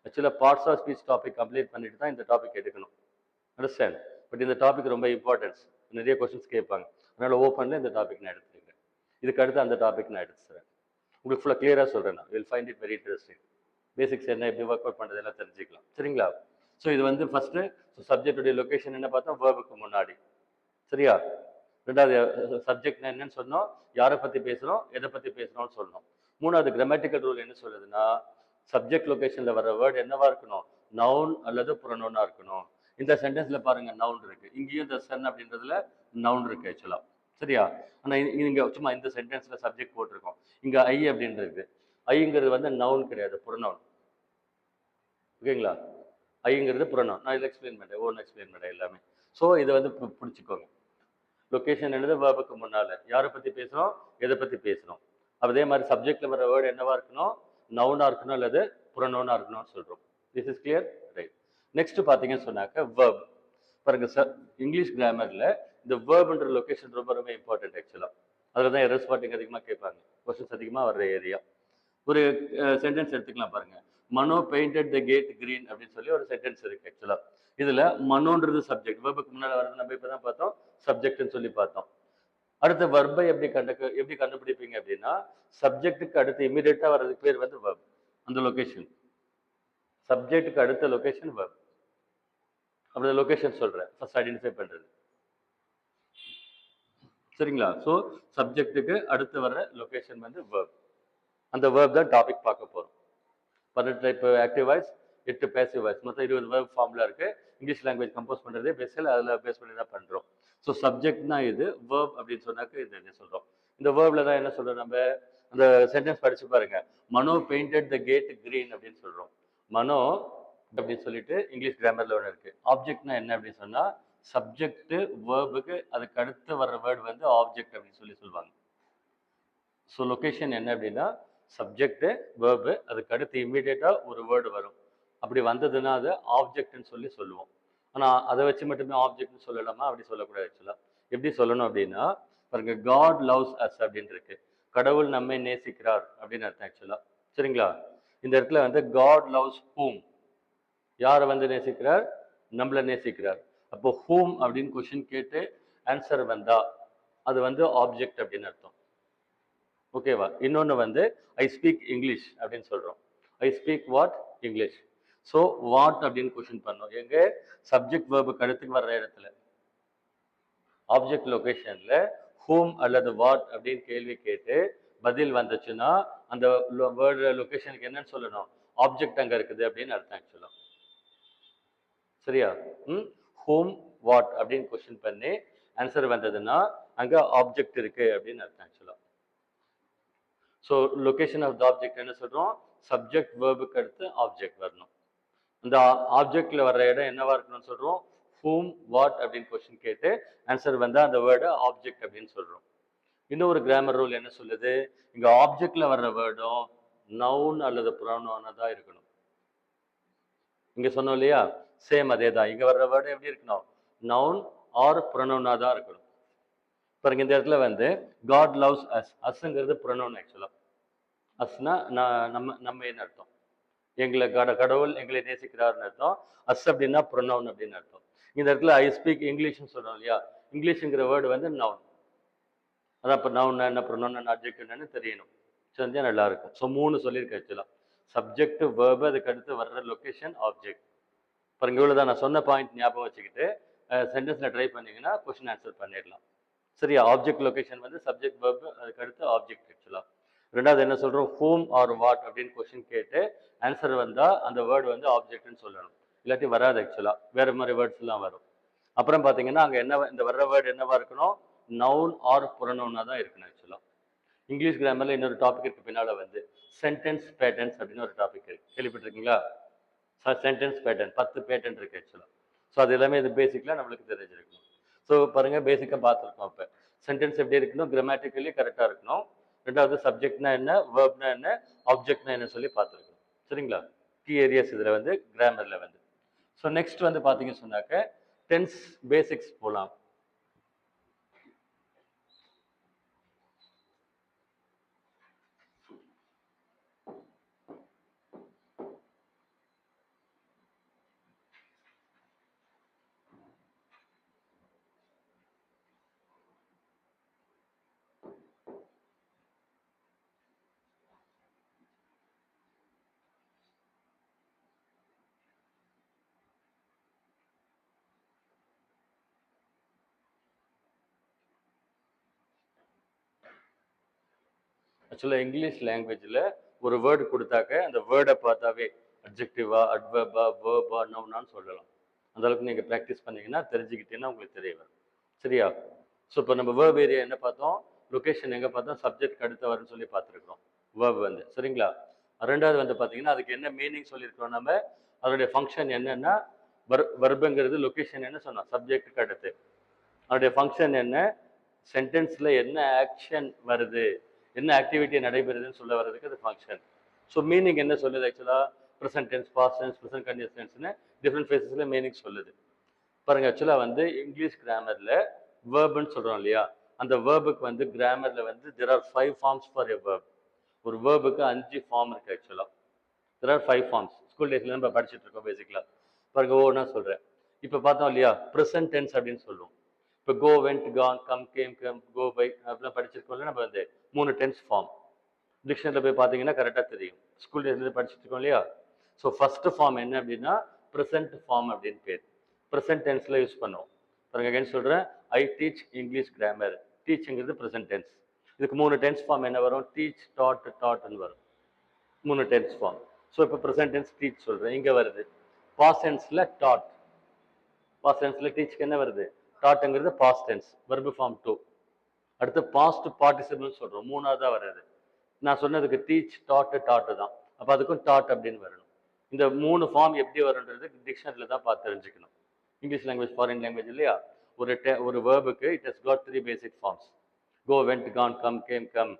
ஆக்சுவலாக parts of speech topic complete பண்ணிட்டு தான் இந்த டாபிக் எடுக்கணும். அண்டர்ஸ்டாண்ட்? பட் இந்த டாபிக் ரொம்ப இம்பார்ட்டன்ஸ், நிறைய கொஸ்டின்ஸ் கேட்பாங்க. அதனால ஓப்பனில் இந்த டாபிக் நான் எடுத்துருக்கேன். இதுக்கு அடுத்து அந்த டாபிக் நான் எடுத்துறேன். உங்களுக்கு ஃபுல்லாக கிளியராக சொல்கிறேன். நான் will find it very interesting. Basics என்ன, எப்படி ஒர்க் அவுட் பண்ணுறது எல்லாம் தெரிஞ்சுக்கலாம். சரிங்களா? ஸோ இது வந்து ஃபர்ஸ்ட் சப்ஜெக்டுடைய லொகேஷன் என்ன பார்த்தோம்? வேர்புக்கு முன்னாடி. சரியா? ரெண்டாவது சப்ஜெக்ட் என்னன்னு சொன்னோம், யாரை பற்றி பேசுகிறோம், எதை பற்றி பேசுகிறோம்னு சொன்னோம். மூணாவது கிராமட்டிக்கல் ரூல் என்ன சொல்லுதுன்னா, சப்ஜெக்ட் லொகேஷனில் வர வேர்டு என்னவா இருக்கணும்? நவுன் அல்லது புறநவுனா இருக்கணும். இந்த சென்டென்ஸ்ல பாருங்க நவுன் இருக்கு, இங்கேயும் இந்த சன் அப்படின்றதுல நவுன் இருக்கு ஆக்சுவலா. சரியா? ஆனால் இங்க சும்மா இந்த சென்டென்ஸ்ல சப்ஜெக்ட் போட்டிருக்கோம். இங்க ஐ அப்படின்றது, ஐங்கிறது வந்து நவுன் கிடையாது, புறநவுன். ஓகேங்களா? ஐங்கிறது புறநவுன். நான் இதில் எக்ஸ்பிளைன் பண்ணுறேன் எல்லாமே. ஸோ இதை வந்து பிடிச்சிக்கோங்க. லொக்கேஷன் என்னது? வேர்புக்கு முன்னால யாரை பற்றி பேசுகிறோம், எதை பற்றி பேசுகிறோம். அதே மாதிரி சப்ஜெக்ட்ல வர வேர்டு என்னவா இருக்கணும்? நவுனா இருக்கணும் அல்லது புறநவுனா இருக்கணும்னு சொல்கிறோம். This is clear? Right. Next பார்த்தீங்கன்னு சொன்னாக்க வேர்ப். பாருங்க சார், இங்கிலீஷ் கிராமரில் இந்த வேர்ப்ன்ற லொக்கேஷன் ரொம்ப ரொம்ப இம்பார்ட்டன்ட் ஆக்சுவலாக. அதில் தான் எரர் ஸ்பாட்டிங் அதிகமாக கேட்பாங்க, கொஸ்டின்ஸ் அதிகமாக வர்ற ஏரியா. ஒரு சென்டென்ஸ் எடுத்துக்கலாம் பாருங்க. மனோ பெயிண்டட் த கேட் கிரீன் அப்படின்னு சொல்லி ஒரு சென்டென்ஸ் இருக்கு ஆக்சுவலா. இதுல மனோன்றது சப்ஜெக்ட், வெர்புக்கு முன்னால வரது நம்ம இப்பதான் பார்த்தோம், சப்ஜெக்ட்னு சொல்லி பார்த்தோம். அடுத்த வர்பை எப்படி கண்டுபிடிப்பீங்க அப்படின்னா, சப்ஜெக்டுக்கு அடுத்து இமீடியட்டா வர்றதுக்கு பேர் வந்து வெர்ப். அந்த லொகேஷன் சப்ஜெக்டுக்கு அடுத்த லொகேஷன் வெர்ப். அப்படி லொகேஷன் சொல்றேன், ஃபர்ஸ்ட் ஐடென்டிஃபை பண்றது. சரிங்களா? ஸோ சப்ஜெக்டுக்கு அடுத்து வர்ற லொகேஷன் வந்து வெர்ப். அந்த வேர்ப் தான் டாபிக் பார்க்க போகிறோம். 18 type active voice, 8 passive voice, மொத்தம் 20 வேர்ப் ஃபார்ம்ல இருக்கு. இங்கிலீஷ் லாங்குவேஜ் கம்போஸ் பண்ணுறதே பேசில் அதில் பேஸ் பண்ணி தான் பண்ணுறோம். ஸோ சப்ஜெக்ட்னா இது, வேர்ப் அப்படின்னு சொன்னாக்க இது என்ன சொல்கிறோம். இந்த வேர்பில் தான் என்ன சொல்கிறோம், நம்ம அந்த சென்டென்ஸ் படிச்சு பாருங்க. மனோ பெயிண்டட் த கேட் கிரீன் அப்படின்னு சொல்கிறோம். மனோ அப்படின்னு சொல்லிட்டு இங்கிலீஷ் கிராமரில் ஒன்று இருக்கு. ஆப்ஜெக்ட்னா என்ன அப்படின்னு சொன்னால், சப்ஜெக்ட் வேர்புக்கு அதுக்கு அடுத்து வர்ற வேர்டு வந்து ஆப்ஜெக்ட் அப்படின்னு சொல்லுவாங்க. ஸோ லொக்கேஷன் என்ன அப்படின்னா, சப்ஜெக்ட் வேர்பு அதுக்கு அடுத்து இம்மீடியட்டாக ஒரு வேர்டு வரும். அப்படி வந்ததுன்னா அது ஆப்ஜெக்ட்னு சொல்லுவோம். ஆனால் அதை வச்சு மட்டுமே ஆப்ஜெக்ட்னு சொல்லலாமா? அப்படி சொல்லக்கூடாது ஆக்சுவலாக. எப்படி சொல்லணும் அப்படின்னா, பாருங்க, காட் லவ்ஸ் அஸ் அப்படின்னு இருக்கு. கடவுள் நம்மை நேசிக்கிறார் அப்படின்னு அர்த்தம் ஆக்சுவலாக. சரிங்களா? இந்த இடத்துல வந்து காட் லவ்ஸ் ஹூம், யாரை வந்து நேசிக்கிறார்? நம்மளை நேசிக்கிறார். அப்போ ஹூம் அப்படின்னு கொஸ்டின் கேட்டு ஆன்சர் வந்தா அது வந்து ஆப்ஜெக்ட் அப்படின்னு அர்த்தம். ஓகேவா? இன்னொன்று வந்து ஐ ஸ்பீக் இங்கிலீஷ் அப்படின்னு சொல்கிறோம். I speak what? English. So what அப்படின்னு கொஸ்டின் பண்ணோம் எங்க சப்ஜெக்ட் வேர்புக்கு அடுத்துக்கு வர்ற இடத்துல ஆப்ஜெக்ட் லொகேஷன்ல ஹூம் அல்லது வாட் அப்படின்னு கேள்வி கேட்டு பதில் வந்துச்சுன்னா அந்த வேர்டு லொகேஷனுக்கு என்னன்னு சொல்லணும்? ஆப்ஜெக்ட் அங்க இருக்குது அப்படின்னு அர்த்தம் ஆக்சுவலா. சரியா? ஹூம் வாட் அப்படின்னு கொஸ்டின் பண்ணி ஆன்சர் வந்ததுன்னா அங்க ஆப்ஜெக்ட் இருக்கு அப்படின்னு அர்த்தம் ஆக்சுவலா. So location of the object என்ன சொல்றோம்? சப்ஜெக்ட் வேர்புக்கு அடுத்து ஆப்ஜெக்ட் வரணும். இந்த ஆப்ஜெக்ட்ல வர்ற இடம் என்னவா இருக்கணும்னு சொல்றோம்? ஹூம் வாட் அப்படின்னு கொஸ்டின் கேட்டு ஆன்சர் வந்தா அந்த வேர்டை ஆப்ஜெக்ட் அப்படின்னு சொல்றோம். இன்னொரு கிராமர் ரூல் என்ன சொல்லுது? இங்க ஆப்ஜெக்ட்ல வர்ற வேர்டும் நவுன் அல்லது ப்ரொனவுனா தான் இருக்கணும். இங்க சொன்னோம் இல்லையா? சேம் அதே தான். இங்க வர்ற வேர்டு எப்படி இருக்கணும்? நவுன் ஆர் ப்ரொனவுனா தான் இருக்கணும். பாருங்க இந்த இடத்துல வந்து காட் லவ்ஸ் அஸ். அஸ்ங்கிறது ப்ரொனவுன் ஆக்சுவலா. அஸ்னா நம்மன்னு அர்த்தம். எங்களை கடவுள் எங்களை நேசிக்கிறார்னு அர்த்தம். அஸ் அப்படின்னா ப்ரொனவுன் அப்படின்னு அர்த்தம். இந்த இடத்துல ஐ ஸ்பீக் இங்கிலீஷ்னு சொல்றோம் இல்லையா? இங்கிலீஷ்ங்கிற வேர்டு வந்து நவுன். அதான் இப்போ நவுன் என்ன ப்ரொனவுன் என்ன அப்ஜெக்ட் என்னன்னு தெரியணும். செஞ்சா நல்லா இருக்கும். ஸோ 3 சொல்லியிருக்கேன் ஆக்சுவலா. சப்ஜெக்ட் வேர்பு அதுக்கு அடுத்து வர்ற லொகேஷன் ஆப்ஜெக்ட். பாருங்க இவ்வளவுதான் நான் சொன்ன பாயிண்ட் ஞாபகம் வச்சுக்கிட்டு சென்டென்ஸ்ல ட்ரை பண்ணீங்கன்னா கொஸ்டின் ஆன்சர் பண்ணிடலாம். சரியா? ஆப்ஜெக்ட் லொகேஷன் வந்து சப்ஜெக்ட் வேர்பு அதுக்கு அடுத்து ஆப்ஜெக்ட் ஆக்சுவலா. ரெண்டாவது என்ன சொல்றோம்? ஹூம் ஆர் வாட் அப்படின்னு கொஸ்டின் கேட்டு ஆன்சர் வந்தா அந்த வேர்டு வந்து ஆப்ஜெக்ட்னு சொல்லணும். இல்லாட்டி வராது ஆக்சுவலா. வேற மாதிரி வேர்ட்ஸ் எல்லாம் வரும். அப்புறம் பாத்தீங்கன்னா அங்க என்ன இந்த வர்ற வேர்டு என்னவா இருக்கணும்? நவுன் ஆர் ப்ரொனவுனா தான் இருக்கணும் ஆக்சுவலா. இங்கிலீஷ் கிராமர்ல இன்னொரு டாபிக் இருக்கு பின்னால வந்து சென்டென்ஸ் பேட்டர்ன்ஸ் அப்படின்னு ஒரு டாபிக் இருக்கு. கேள்விப்பட்டிருக்கீங்களா? சென்டென்ஸ் பேட்டர்ன் 10 பேட்டர்ன் இருக்கு ஆக்சுவலா. ஸோ அது எல்லாமே இது பேசிக்கலா நம்மளுக்கு தெரிஞ்சிருக்கணும். ஸோ பாருங்க பேசிக்கா பார்த்துருக்கோம். இப்போ சென்டென்ஸ் எப்படி இருக்கணும்? கிராமட்டிக்கலி கரெக்டாக இருக்கணும். ரெண்டாவது சப்ஜெக்ட்னா என்ன, வேர்ப்னா என்ன, ஆப்ஜெக்ட்னா என்ன சொல்லி பார்த்துருக்கணும். சரிங்களா? கீ ஏரியாஸ் இதில் வந்து கிராமரில் வந்து. ஸோ நெக்ஸ்ட் வந்து பார்த்தீங்க சொன்னாக்க டென்ஸ் பேசிக்ஸ் போகலாம். ஆக்சுவலாக இங்கிலீஷ் லாங்குவேஜில் ஒரு வேர்டு கொடுத்தாக்க அந்த வேர்டை பார்த்தாவே அட்ஜெக்டிவா, அட்வர்பா, வேர்பா, நவுனான்னு சொல்லலாம். அந்த அளவுக்கு நீங்கள் ப்ராக்டிஸ் பண்ணீங்கன்னா தெரிஞ்சுக்கிட்டீங்கன்னா உங்களுக்கு தெரிய வரும். சரியா? ஸோ இப்போ நம்ம வேர்ப் ஏரியா என்ன பார்த்தோம்? லொக்கேஷன் எங்கே பார்த்தோம்? சப்ஜெக்ட் அடுத்த வரும்னு சொல்லி பார்த்துருக்குறோம். வேர்ப் வந்து சரிங்களா? ரெண்டாவது வந்து பார்த்தீங்கன்னா அதுக்கு என்ன மீனிங் சொல்லியிருக்கிறோம் நம்ம? அதனுடைய ஃபங்க்ஷன் என்னன்னா வர்புங்கிறது லொக்கேஷன் என்ன சொன்னோம்? சப்ஜெக்ட்டுக்கு அடுத்து. அதனுடைய ஃபங்க்ஷன் என்ன? சென்டென்ஸில் என்ன ஆக்ஷன் வருது, என்ன ஆக்டிவிட்டி நடைபெறுதுன்னு சொல்ல வர்றதுக்கு அது ஃபங்க்ஷன். ஸோ மீனிங் என்ன சொல்லுது ஆக்சுவலாக? Present tense, past tense, present continuous டென்ஸ்னு டிஃப்ரெண்ட் ஃபேஸஸில் மீனிங் சொல்லுது. பாருங்க ஆக்சுவலாக வந்து இங்கிலீஷ் கிராமரில் வேர்புன்னு சொல்கிறோம் இல்லையா? அந்த வேர்புக்கு வந்து கிராமரில் வந்து there are 5 forms for a verb. ஒரு வேர்புக்கு 5 ஃபார்ம் இருக்குது ஆக்சுவலாக. There are 5 forms. ஸ்கூல் டேஸ்ல நம்ம படிச்சுட்டு இருக்கோம் பேசிக்கலாக. பாருங்க ஒவ்வொன்றா சொல்கிறேன். இப்போ பார்த்தோம் இல்லையா? ப்ரெசன்ட் டென்ஸ் அப்படின்னு சொல்லுவோம். இப்போ go, went, gone, come, came, come, go, by அப்படிலாம் படிச்சிருக்கோம்ல நம்ம வந்து 3 டென்ஸ் ஃபார்ம். டிக்ஷனரியில் போய் பார்த்தீங்கன்னா கரெக்டாக தெரியும். ஸ்கூல் டேஸ்ல படிச்சுட்டு இருக்கோம் இல்லையா? ஸோ ஃபர்ஸ்ட் ஃபார்ம் என்ன அப்படின்னா ப்ரெசன்ட் ஃபார்ம் அப்படின்னு பேர். ப்ரெசன்ட் டென்ஸில் யூஸ் பண்ணுவோம். பாருங்க அகைன் சொல்கிறேன். I teach English grammar. டீச்சுங்கிறது ப்ரெசன்ட் டென்ஸ். இதுக்கு 3 டென்ஸ் ஃபார்ம் என்ன வரும்? டீச், டாட், டாட்னு வரும். 3 டென்ஸ் ஃபார்ம். ஸோ இப்போ ப்ரெசன்ட் டென்ஸ் டீச் சொல்கிறேன். இங்கே வருது பாஸ்ட் டென்ஸில் டாட். பாஸ்ட் டென்ஸில் டீச்சுக்கு என்ன வருது? டாட்ங்கிறது பாஸ்ட் டென்ஸ், வெர்பு ஃபார்ம் 2. அடுத்து பாஸ்ட் பார்ட்டிசிபிள்னு சொல்கிறோம், 3ஆவதா வருது. நான் சொன்னதுக்கு டீச், டாட், டாட்டு தான். அப்போ அதுக்கும் டாட் அப்படின்னு வரணும். இந்த 3 ஃபார்ம் எப்படி வரும்ன்றது டிக்ஷனரியில் தான் பார்த்து தெரிஞ்சுக்கணும். இங்கிலீஷ் லாங்குவேஜ் ஃபாரின் லாங்குவேஜ் இல்லையா? ஒரு வேர்புக்கு it has got 3 basic forms. Go, went, gone, come, came, come,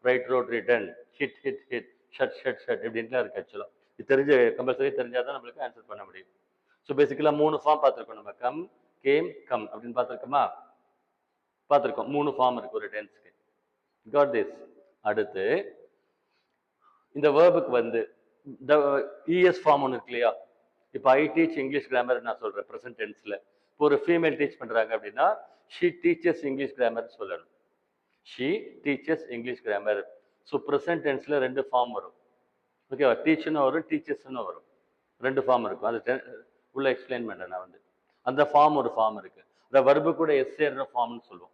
write, wrote, written, hit, hit, hit, shut, shut, shut இப்படின்லாம் இருக்கு ஆக்சுவலாக. இது தெரிஞ்சு கம்பல்சரி தெரிஞ்சால் தான் நம்மளுக்கு ஆன்சர் பண்ண முடியும். ஸோ பேசிக்கலாக 3 ஃபார்ம் பார்த்துருக்கோம் நம்ம. கம், கேம், கம் அப்படின்னு பார்த்துருக்கோமா? பார்த்துருக்கோம். 3 ஃபார்ம் இருக்கு ஒரு டென்ஸ்க்கு. God this. அடுத்து இந்த வேர்புக்கு வந்து இஎஸ் ஃபார்ம் ஒன்று இருக்கு இல்லையா? இப்போ ஐ டீச் இங்கிலீஷ் கிராமர் நான் சொல்கிறேன் ப்ரெசன்ட் டென்ஸில். இப்போ ஒரு ஃபீமேல் டீச் பண்ணுறாங்க அப்படின்னா ஷீ டீச்சர்ஸ் இங்கிலீஷ் கிராமர் சொல்லணும். She teachers English grammar. So present டென்ஸில் 2 ஃபார்ம் வரும். ஓகேவா? டீச்சுன்னு வரும், டீச்சர்ஸ்னு வரும். 2 ஃபார்ம் இருக்கும். அது உள்ள எக்ஸ்பிளைன் பண்ணுறேன் நான் வந்து. அந்த ஃபார்ம் ஒரு ஃபார்ம் இருக்குது. இந்த வர்பு கூட எஸ் சேர்ற ஃபார்ம்னு சொல்லுவோம்.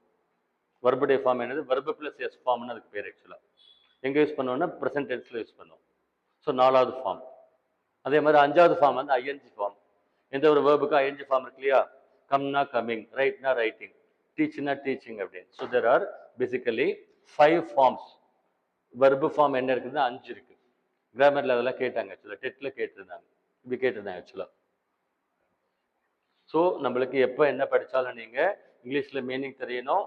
வர்புடைய ஃபார்ம் என்னது? வர்பு ப்ளஸ் எஸ் ஃபார்ம்னு அதுக்கு பேர் ஆக்சுவலாக. எங்கே யூஸ் பண்ணுவோம்னா ப்ரெசன்ட் டென்ஸில் யூஸ் பண்ணுவோம். ஸோ 4வது ஃபார்ம். அதே மாதிரி 5வது ஃபார்ம் வந்து ஐஎன்ஜி ஃபார்ம். எந்த ஒரு வேர்புக்கும் ஐஎன்ஜி ஃபார்ம் இருக்கு இல்லையா? கம்னா கம்மிங், ரைட்னா ரைட்டிங், டீச்னா டீச்சிங் அப்படின்னு. So there are basically 5 forms. Verb form என்ன இருக்குதுன்னா 5 இருக்கு. கிராமரில் அதெல்லாம் கேட்டாங்க ஆக்சுவலாக, டெட்டில் கேட்டிருந்தாங்க, இப்படி கேட்டிருந்தாங்க ஆக்சுவலாக. ஸோ நம்மளுக்கு எப்போ என்ன படித்தாலும் நீங்கள் இங்கிலீஷில் மீனிங் தெரியணும்,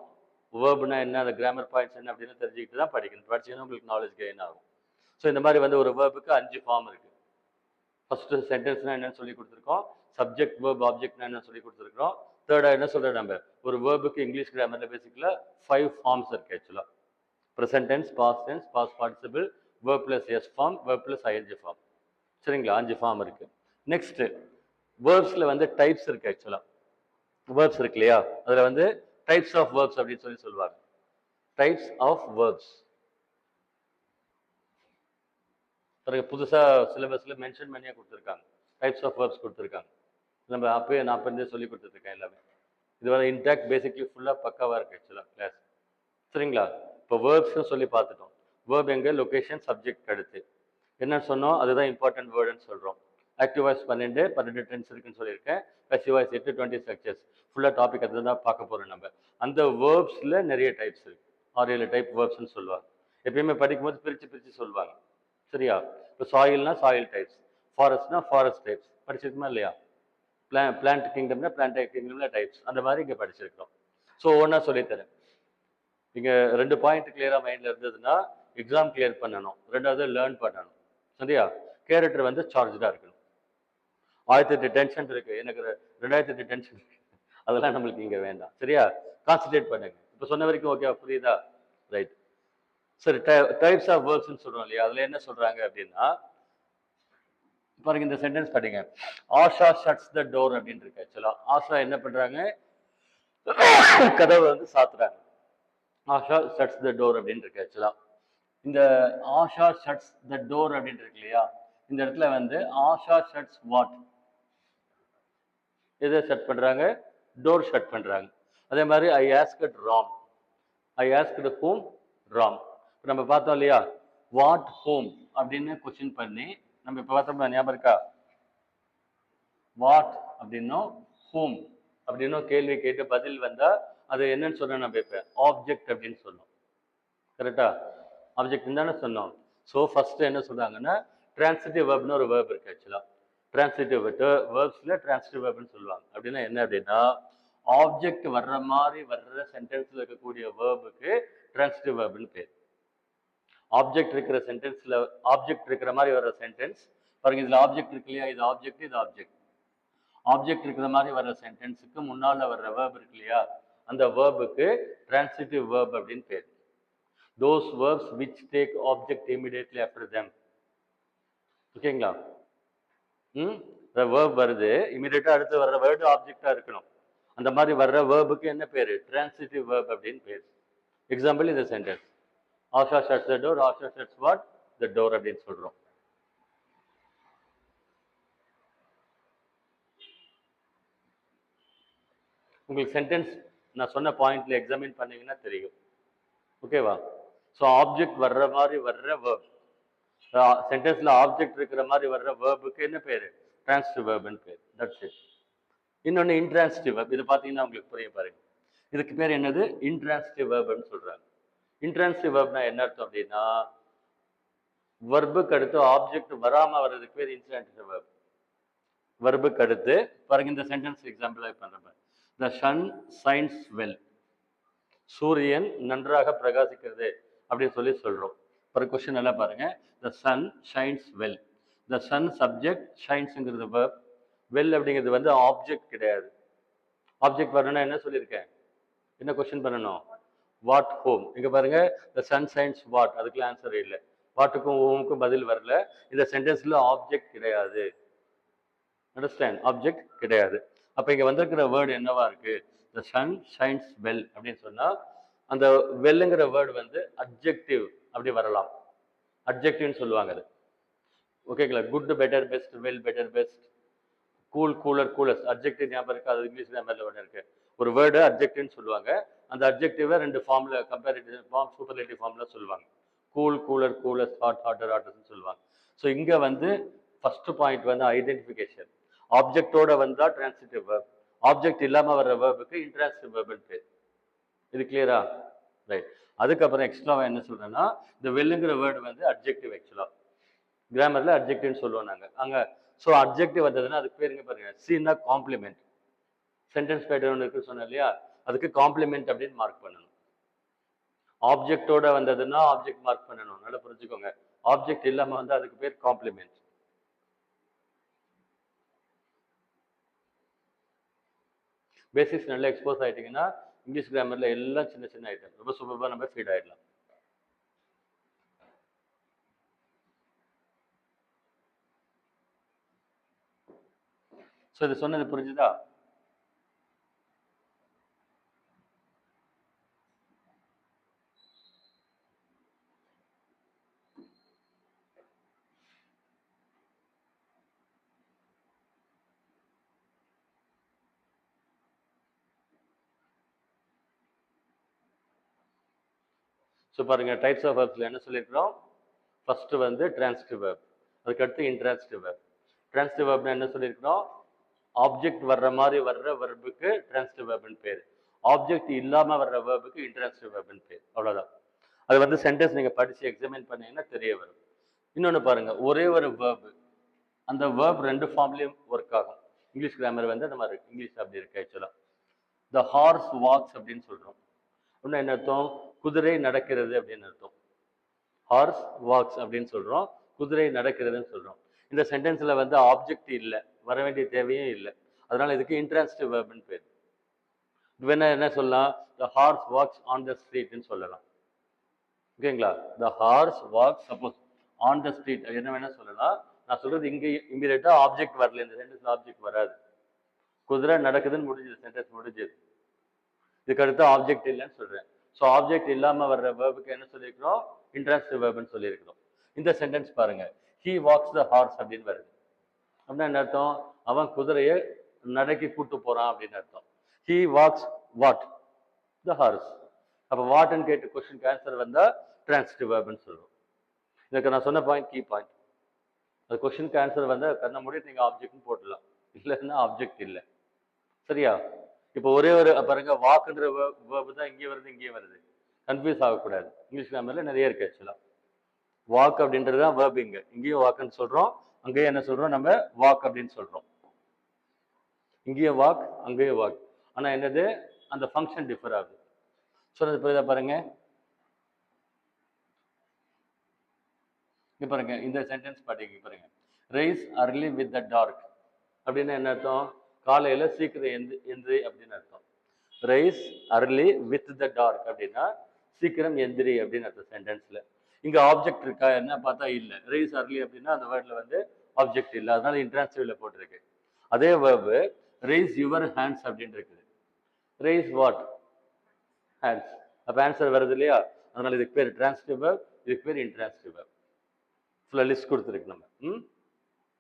வேர்புனா என்ன, அந்த கிராமர் பாயிண்ட்ஸ் என்ன அப்படின்னு தெரிஞ்சுக்கிட்டு தான் படிக்கணும். படிச்சீங்கன்னா உங்களுக்கு நாலேஜ் கெயின் ஆகும். ஸோ இந்த மாதிரி வந்து ஒரு வேர்புக்கு 5 ஃபார்ம் இருக்குது. ஃபஸ்ட்டு சென்டென்ஸ்னால் என்னன்னு சொல்லி கொடுத்துருக்கோம், சப்ஜெக்ட் வேர்ப் ஆப்ஜெக்ட்னா என்ன சொல்லி கொடுத்துருக்கோம். தேர்டாக என்ன சொல்கிறோம், நம்ம ஒரு வேர்புக்கு இங்கிலீஷ் கிராமரில் பேசிக்கலாக 5 ஃபார்ம்ஸ் இருக்குது ஆக்சுவலாக. Present tense, past tense, past participle, verb plus S form, verb plus ING form. சரிங்களா? 5 ஃபார்ம் இருக்குது. நெக்ஸ்ட்டு வேர்ப்ஸில் வந்து டைப்ஸ் இருக்குது ஆக்சுவலாக. வேர்ப்ஸ் இருக்கு இல்லையா, அதில் வந்து டைப்ஸ் ஆஃப் வேர்ப்ஸ் அப்படின்னு சொல்லி சொல்லுவாங்க. டைப்ஸ் ஆஃப் வேர்ப்ஸ் புதுசாக சிலபஸில் மென்ஷன் பண்ணியே கொடுத்துருக்காங்க. டைப்ஸ் ஆஃப் வேர்ப்ஸ் கொடுத்துருக்காங்க. நம்ம அப்பயே நான் அப்போ சொல்லி கொடுத்துருக்கேன் எல்லாமே. இது வந்து இன்டாக்ட் பேசிக்லி ஃபுல்லாக பக்காவாக இருக்குது ஆக்சுவலாக கிளாஸ். சரிங்களா? இப்போ வேர்ப்ஸ்னு சொல்லி பார்த்துட்டோம். வேர்ப் எங்கே? லொக்கேஷன், சப்ஜெக்ட் அடுத்து என்ன சொன்னோம், அதுதான் இம்பார்ட்டன்ட் வேர்டுன்னு சொல்கிறோம். ஆக்டிவ் வாய்ஸ் 12 டென்ஸ் இருக்குன்னு சொல்லியிருக்கேன். Passive voice 8, 20 structures. ஃபுல்லாக டாபிக் அதை தான் பார்க்க போகிறோம் நம்ம. அந்த வேர்ப்ஸில் நிறைய டைப்ஸ் இருக்குது. 6-7 டைப் வேர்ப்ஸ்ன்னு சொல்லுவாங்க. எப்பயுமே படிக்கும்போது பிரித்து சொல்லுவாங்க. சரியா? இப்போ சாயில்னா சாயில் டைப்ஸ், ஃபாரஸ்ட்னா ஃபாரஸ்ட் டைப்ஸ் படிச்சிருக்குமா இல்லையா? பிளான்ட் கிங்டம்னா பிளான்ட் கிங்டம்ல டைப்ஸ். அந்த மாதிரி இங்கே படிச்சிருக்கோம். ஸோ ஒன்றா சொல்லித்தரேன். இங்கே 2 பாயிண்ட் கிளியராக மைண்டில் இருந்ததுன்னா எக்ஸாம் கிளியர் பண்ணணும். 2வது லேர்ன் பண்ணணும். சரியா? கேரக்டர் வந்து சார்ஜாக இருக்கணும். 1008 டென்ஷன் இருக்குது, எனக்கு 2008 டென்ஷன் இருக்குது, அதெல்லாம் நம்மளுக்கு இங்கே வேண்டாம். சரியா? கான்சன்ட்ரேட் பண்ணுங்க. இப்போ சொன்ன வரைக்கும் ஓகே, புரியுதா? ரைட். சரி, டைப்ஸ் ஆஃப் வேர்ப்ஸ்ன்னு சொல்கிறோம் இல்லையா, அதில் என்ன சொல்கிறாங்க அப்படின்னா பாருங்க, இந்த சென்டென்ஸ் படிங்க. ஆஷா ஷட்ஸ் த டோர் அப்படின்னு இருக்கு. ஆக்சுவலாக ஆஷா என்ன பண்ணுறாங்க, கதவை வந்து சாத்துறாங்க. ஆஷா ஷட்ஸ் த டோர் அப்படின்னு இருக்கு. ஆக்சுவலாக இந்த ஆஷா ஷட்ஸ் த டோர் அப்படின்னு இருக்கு இல்லையா, இந்த இடத்துல வந்து ஆஷா ஷட்ஸ் வாட், எதை ஷட் பண்ணுறாங்க? டோர் ஷட் பண்ணுறாங்க. அதே மாதிரி ஐ ஆஸ்க்ட் ராம், ஐ ஆஸ்க்ட் ஹோம் ராம். நம்ம பார்த்தோம் இல்லையா, வாட் ஹோம் அப்படின்னு கொஸ்டின் பண்ணி நம்ம இப்போ பார்த்தோம்னா ஞாபகம் இருக்கா? வாட் அப்படின்னும் ஹோம் அப்படின்னும் கேள்வி கேட்டு பதில் வந்தால் அது என்னன்னு சொன்னோம், நம்ம இப்போ ஆப்ஜெக்ட் அப்படின்னு சொன்னோம். கரெக்டா? ஆப்ஜெக்ட் தானே சொன்னோம். ஸோ ஃபர்ஸ்ட் என்ன சொல்றாங்கன்னா டிரான்சிட்டிவ் வேர்ப்னு ஒரு வேர்ப் இருக்கு. ஆக்சுவலாக டிரான்சிட்டிவ் வேர்ப்ஸில் டிரான்சிட்டிவ் வேர்ப்னு சொல்லுவாங்க. அப்படின்னா என்ன அப்படின்னா, ஆப்ஜெக்ட் வர்ற மாதிரி வர்ற சென்டென்ஸில் இருக்கக்கூடிய வேர்புக்கு டிரான்சிட்டிவ் வேர்ப்னு பேர். ஆப்ஜெக்ட் இருக்கிற சென்டென்ஸில் ஆப்ஜெக்ட் இருக்கிற மாதிரி வர்ற சென்டென்ஸ் பாருங்க, இதில் ஆப்ஜெக்ட் இருக்கு இல்லையா, இது ஆப்ஜெக்ட், இது ஆப்ஜெக்ட். ஆப்ஜெக்ட் இருக்கிற மாதிரி வர்ற சென்டென்ஸுக்கு முன்னால் வர்ற வேர்ப் இருக்கு இல்லையா, அந்த வேர்புக்கு டிரான்சிட்டிவ் வேர்ப் அப்படின்னு பேர். Those verbs which take object immediately after them. ஓகேங்களா? the verb வருது, இமிடியேட்டா அடுத்து வர்ற வேர்டு ஆப்ஜெக்டா இருக்கணும். அந்த மாதிரி வர்ற வேர்புக்கு என்ன பேரு? டிரான்சிட்டிவ் வேர்ப் அப்படின்னு பேர். எக்ஸாம்பிள் இந்த sentence, Asha shuts the door, Asha shuts what, the door அப்படின்னு சொல்றோம். உங்களுக்கு சென்டென்ஸ் நான் சொன்ன பாயிண்ட்ல எக்ஸாமின் பண்ணீங்கன்னா தெரியும். ஓகேவா? ஸோ ஆப்ஜெக்ட் வர்ற மாதிரி வர்ற வேர்ப், சென்டென்ஸ்ல ஆப்ஜெக்ட் இருக்கிற மாதிரி வர்ற வேர்புக்கு என்ன பேரு? டிரான்சிட்டிவ் வேர்ப்னு பேர். That's it. இன்னொன்று இன்ட்ரான்சிட்டிவ் வேர்ப். இது பார்த்தீங்கன்னா உங்களுக்கு புரிய பாருங்க. இதுக்கு பேர் என்னது? இன்ட்ரான்சிட்டிவ் வேர்ப்னு சொல்றாங்க. இன்ட்ரான்சிட்டிவ் வேர்ப்னா என்ன அர்த்தம் அப்படின்னா, வர்புக்கு அடுத்து ஆப்ஜெக்ட் வராம வர்றதுக்கு பேர் இன்ட்ரான்சிட்டிவ் வேர்ப். வர்புக்கு அடுத்து பாருங்க, இந்த சென்டென்ஸ் எக்ஸாம்பிளாக பண்றேன். த சன் சைன்ஸ் வெல், சூரியன் நன்றாக பிரகாசிக்கிறது அப்படின்னு சொல்லி சொல்றோம். ஒரு கொஸ்டின் எல்லாம் பாருங்க, த சன் ஷைன்ஸ் வெல். த சன் சப்ஜெக்ட், ஷைன்ஸ்ங்கிறது வேர்ப், வெல் அப்படிங்கிறது வந்து ஆப்ஜெக்ட் கிடையாது. ஆப்ஜெக்ட் வரணும்னா என்ன சொல்லியிருக்கேன், என்ன கொஸ்டின் பண்ணணும்? What home. இங்க பாருங்க, த சன் ஷைன்ஸ் வாட், அதுக்குலாம் ஆன்சர் இல்லை. வாட்டுக்கும் ஹோமுக்கும் பதில் வரல. இந்த சென்டென்ஸ்ல ஆப்ஜெக்ட் கிடையாது. அண்டர்ஸ்டாண்ட்? ஆப்ஜெக்ட் கிடையாது. அப்போ இங்கே வந்திருக்கிற வேர்டு என்னவா இருக்கு? த சன் ஷைன்ஸ் வெல் அப்படின்னு சொன்னால் அந்த வெல்லுங்கிற வேர்டு வந்து அட்ஜெக்டிவ் அப்படி வரலாம். அட்ஜெக்டிவ்னு சொல்லுவாங்க அது. ஓகேங்களா? Good better best well better best cool cooler coolest adjective ஞாபகம் இருக்கு. அது இங்கிலீஷ் கிராமர்ல ஒன்று இருக்கு. ஒரு வேர்டு அட்ஜெக்டிவ்னு சொல்லுவாங்க. அந்த அட்ஜெக்டிவை 2 ஃபார்ம்ல கம்பேரிட்டிவ் ஃபார்ம் சூப்பர்லேட்டிவ் ஃபார்ம்ல சொல்லுவாங்க. Cool cooler coolest hot hotter ஹாட்டர்ஸ்னு சொல்லுவாங்க. ஸோ இங்கே வந்து ஃபர்ஸ்ட் பாயிண்ட் வந்து ஐடென்டிஃபிகேஷன். ஆப்ஜெக்டோட வந்தா டிரான்சிட்டிவ் வேர்ப், ஆப்ஜெக்ட் இல்லாம வர்ற வேர்புக்கு இன்ட்ரான்சிட்டிவ் வேர்ப்னு பேர். இது கிளியரா? ரைட். அதுக்கப்புறம் எக்ஸ்ட்ராவா என்ன சொல்றேன்னா, இந்த வெல்லுங்கிற வேர்டு வந்து அட்ஜெக்டிவ் ஆக்சுவலா. கிராமர்ல அட்ஜெக்டிவ்னு சொல்லுவோம் நாங்க. அங்க ஸோ அட்ஜெக்டிவ் வந்ததுன்னா அதுக்கு பேருங்க பாருங்க. சீனா காம்ப்ளிமெண்ட். சென்டென்ஸ் பேட்டர்ன் இருக்கு சொன்னேன் இல்லையா? அதுக்கு காம்ப்ளிமெண்ட் அப்படின்னு மார்க் பண்ணணும். ஆப்ஜெக்டோட வந்ததுன்னா ஆப்ஜெக்ட் மார்க் பண்ணணும். நல்லா புரிஞ்சுக்கோங்க. ஆப்ஜெக்ட் இல்லாம வந்து அதுக்கு பேர் காம்ப்ளிமெண்ட். பேசிக்ஸ் நல்லா எக்ஸ்போஸ் ஆயிட்டீங்கன்னா இங்கிலீஷ் கிராமர்ல எல்லாம் சின்ன சின்ன ஐட்டம் ரொம்ப சூப்பராக நம்ம ஃபீட் ஆயிடலாம். ஸோ இது சொன்னது புரிஞ்சுதா? ஸோ பாருங்க, டைப்ஸ் ஆஃப் வேர்ப்ஸ்ல என்ன சொல்லியிருக்கிறோம்? ஃபர்ஸ்ட் வந்து டிரான்சிட்டிவ் வேர்ப், அதுக்கடுத்து இன்ட்ரான்சிட்டிவ் வேர்ப். டிரான்சிட்டிவ் வேர்ப்னா என்ன சொல்லியிருக்கிறோம்? ஆப்ஜெக்ட் வர்ற மாதிரி வர்ற வெர்புக்கு டிரான்சிட்டிவ் வேர்ப்னு பேர். ஆப்ஜெக்ட் இல்லாம வர்ற வேர்புக்கு இன்ட்ரான்சிட்டிவ் வேர்ப்னு பேர். அவ்வளவுதான். அது வந்து சென்டென்ஸ் நீங்க படிச்சு எக்ஸாமின் பண்ணீங்கன்னா தெரிய வரும். இன்னொன்னு பாருங்க, ஒரே ஒரு வேர்ப், அந்த வேர்ப் 2 ஃபார்ம்லயும் ஒர்க் ஆகும். இங்கிலீஷ் கிராமர் வந்து அந்த மாதிரி இங்கிலீஷ் அப்படி இருக்கு ஆக்சுவலா. த ஹார்ஸ் வாக்ஸ் அப்படின்னு சொல்றோம். அப்படின்னா என்ன அர்த்தம்? குதிரை நடக்கிறது அப்படின்னு அர்த்தம். ஹார்ஸ் வாக்ஸ் அப்படின்னு சொல்றோம், குதிரை நடக்கிறதுன்னு சொல்றோம். இந்த சென்டென்ஸ்ல வந்து ஆப்ஜெக்ட் இல்லை, வர வேண்டிய தேவையும் இல்லை. அதனால இதுக்கு இன்ட்ரான்சிட்டிவ் வேர்ப்னு பேர். வேணா என்ன சொல்லலாம்? The horse walks on the ஸ்ட்ரீட்னு சொல்லலாம். ஓகேங்களா? The horse walks suppose on the street என்ன வேணா சொல்லலாம். நான் சொல்றது இங்க இமீடியட்டா ஆப்ஜெக்ட் வரல, இந்த சென்டென்ஸ்ல ஆப்ஜெக்ட் வராது. குதிரை நடக்குதுன்னு முடிஞ்சது, சென்டென்ஸ் முடிஞ்சது. இதுக்கு அடுத்து ஆப்ஜெக்ட் இல்லைன்னு சொல்றேன். ஸோ ஆப்ஜெக்ட் இல்லாம வர்ற வேர்புக்கு என்ன சொல்லியிருக்கிறோம்? இன்ட்ரான்சிட்டிவ் வேர்ப்னு சொல்லியிருக்கிறோம். இந்த சென்டென்ஸ் பாருங்க, ஹி வாக்ஸ் த ஹார்ஸ் அப்படின்னு வருது. அப்படின்னா என்ன அர்த்தம்? அவன் குதிரையை நடக்கி கூட்டு போறான் அப்படின்னு அர்த்தம். He walks what? The hours. அப்போ வாட்னு கேட்டு கொஸ்டின் ஆன்சர் வந்தா டிரான்சிட்டிவ் வேர்ப்னு சொல்லுவோம். இதுக்கு நான் சொன்ன பாயிண்ட் கீ பாயிண்ட். அது கொஸ்டினுக்கு ஆன்சர் வந்தா கண்ணை மூடிட்டு நீங்க ஆப்ஜெக்ட்னு போட்டுடலாம், இல்லைன்னா ஆப்ஜெக்ட் இல்லை. சரியா? இப்போ ஒரே ஒரு பாருங்க, வாக்குன்ற வேர்பு தான் இங்கே வருது இங்கே வருது. கன்ஃபியூஸ் ஆகக்கூடாது. இங்கிலீஷ் கிராமர்ல நிறைய இருக்கு ஆக்சுவலா. வாக் அப்படின்றது தான் வேர்பு. இங்கேயும் வாக்குன்னு சொல்றோம், அங்கேயும் என்ன சொல்றோம்? நம்ம வாக் அப்படின்னு சொல்றோம். இங்கேயும் வாக், அங்கேயும் வாக். ஆனா என்னது? அந்த ஃபங்க்ஷன் டிஃபர் ஆகுது. சொன்னது புரியுதா? பாருங்க, இங்க பாருங்க, இந்த சென்டென்ஸ் பாத்தீங்க பாருங்க, ரைஸ் அர்லி வித் த டார்க் அப்படின்னு என்ன அர்த்தம்? காலையில சீக்கிரம் எந்திரி அப்படின்னு அர்த்தம். ரைஸ் அர்லி வித் த டார்க் அப்படின்னா சீக்கிரம் எந்திரி அப்படின்னு அர்த்தம் சென்டென்ஸ்ல. இங்க ஆப்ஜெக்ட் இருக்கா என்ன பார்த்தா இல்ல. ரைஸ் அர்லி அப்படின்னா அந்த வேர்ட்ல வந்து ஆப்ஜெக்ட் இல்லை, அதனால இன்ட்ரான்சிட்டிவ்ல போட்டிருக்கு. அதே வேர்பு ரைஸ் யுவர் ஹேண்ட்ஸ் அப்படின்னு இருக்குது. Rice what? ஹேண்ட்ஸ். அப்ப ஆன்சர் வருது இல்லையா? அதனால இதுக்கு பேர் டிரான்சிட்டிவ் வேர்ப், இதுக்கு பேர் இன்ட்ரான்சிட்டிவ் வேர்ப். ஃபுல்லாக லிஸ்ட் கொடுத்துருக்கு நம்ம.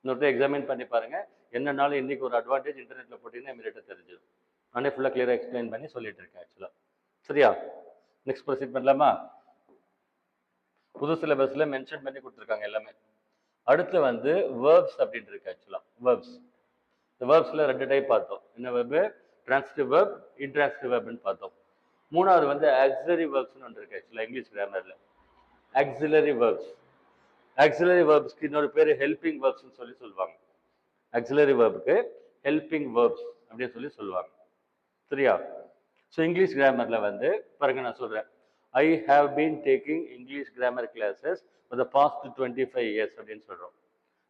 இன்னொரு எக்ஸாமின் பண்ணி பாருங்க. என்னன்னாலும் இன்னைக்கு ஒரு அட்வான்டேஜ் இன்டர்நெட்ல போட்டீங்கன்னா இமீடியட்டா தெரிஞ்சிடும். நானே ஃபுல்லாக கிளியரா எக்ஸ்பிளைன் பண்ணி சொல்லிட்டு இருக்கேன் ஆக்சுவலா. சரியா? நெக்ஸ்ட் ப்ரொசீட் பண்ணலாமா? புது சிலபஸ்ல மென்ஷன் பண்ணி கொடுத்துருக்காங்க எல்லாமே. அடுத்து வந்து வேர்ப்ஸ் அப்படின்னு இருக்கு ஆக்சுவலா. வேர்ப்ஸ், இந்த வேர்ப்ஸ்ல 2 டைப் பார்த்தோம். என்ன வேர்பு? டிரான்சிட்டிவ் வேர்ப், இன்ட்ரான்சிட்டிவ் வேர்ப்னு பார்த்தோம். மூணாவது வந்து ஆக்சிலரி வேர்ப்ஸ்னு ஒன்று இருக்கு ஆக்சுவலா இங்கிலீஷ் கிராமர்ல. Auxiliary verbs. ஆக்சிலரி வேர்ப்ஸ்க்கு இன்னொரு பேர் ஹெல்பிங் வேர்ப்ஸ்னு சொல்லி சொல்லுவாங்க. ஆக்சிலரி வேர்புக்கு ஹெல்பிங் வேர்ப்ஸ் அப்படின்னு சொல்லி சொல்லுவாங்க. சரியா? ஸோ இங்கிலீஷ் கிராமர்ல வந்து பாருங்க, நான் சொல்றேன், I have been taking English grammar classes for the past 25 years அப்படின்னு சொல்றோம்.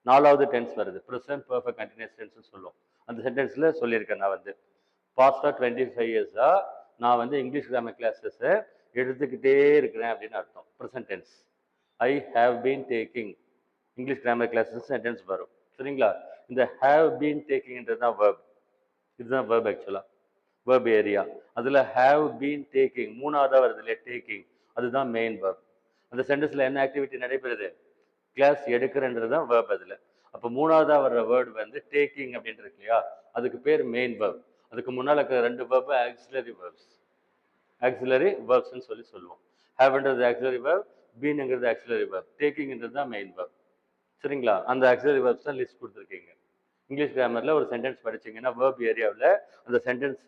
4வது டென்ஸ் வருது, ப்ரெசன்ட் பெர்ஃபெக்ட் கண்டினியூஸ் டென்ஸ் சொல்லுவோம். அந்த சென்டென்ஸ்ல சொல்லியிருக்கேன், நான் வந்து பாஸ்டா 25 years நான் வந்து இங்கிலீஷ் கிராமர் கிளாஸஸ் எடுத்துக்கிட்டே இருக்கிறேன் அப்படின்னு அர்த்தம். Present tense. I have been taking English grammar classes sentence வரும். சரிங்களா? இந்த ஹாவ் பீன் டேக்கிங்ன்றது தான் வேர்ப். இதுதான் வேர்ப் ஆக்சுவலா, வேர்ப் ஏரியா. அதுல ஹேவ் பீன் டேக்கிங் மூணாவதா வருது இல்லையா, டேக்கிங், அதுதான் மெயின் வேர்ப். அந்த சென்டென்ஸ்ல என்ன ஆக்டிவிட்டி நடைபெறுது, கிளாஸ் எடுக்கிறன்றது தான் வேர்ப் அதுல. அப்போ மூணாவதா வர்ற வேர்டு வந்து டேக்கிங் அப்படின்னு இருக்கு இல்லையா, அதுக்கு பேர் மெயின் வேர்ப். அதுக்கு முன்னால இருக்கிற ரெண்டு வேர்பு ஆக்சிலரி வேர்ப்ஸ், ஆக்சிலரி வேர்ப்ஸ்ன்னு சொல்லி சொல்லுவோம். ஹேவ்ன்றது ஆக்சிலரி வேர்ப், பீன்ங்கிறது ஆக்சிலரி வேர்ப், டேக்கிங்ன்றது தான் மெயின் வேர்ப். சரிங்களா, அந்த ஆக்சிலரி வேர்ப்ஸ் தான் லிஸ்ட் கொடுத்துருக்கீங்க. இங்கிலீஷ் கிராமர்ல ஒரு சென்டென்ஸ் படிச்சீங்கன்னா வேர்ப் ஏரியாவில் அந்த சென்டென்ஸ்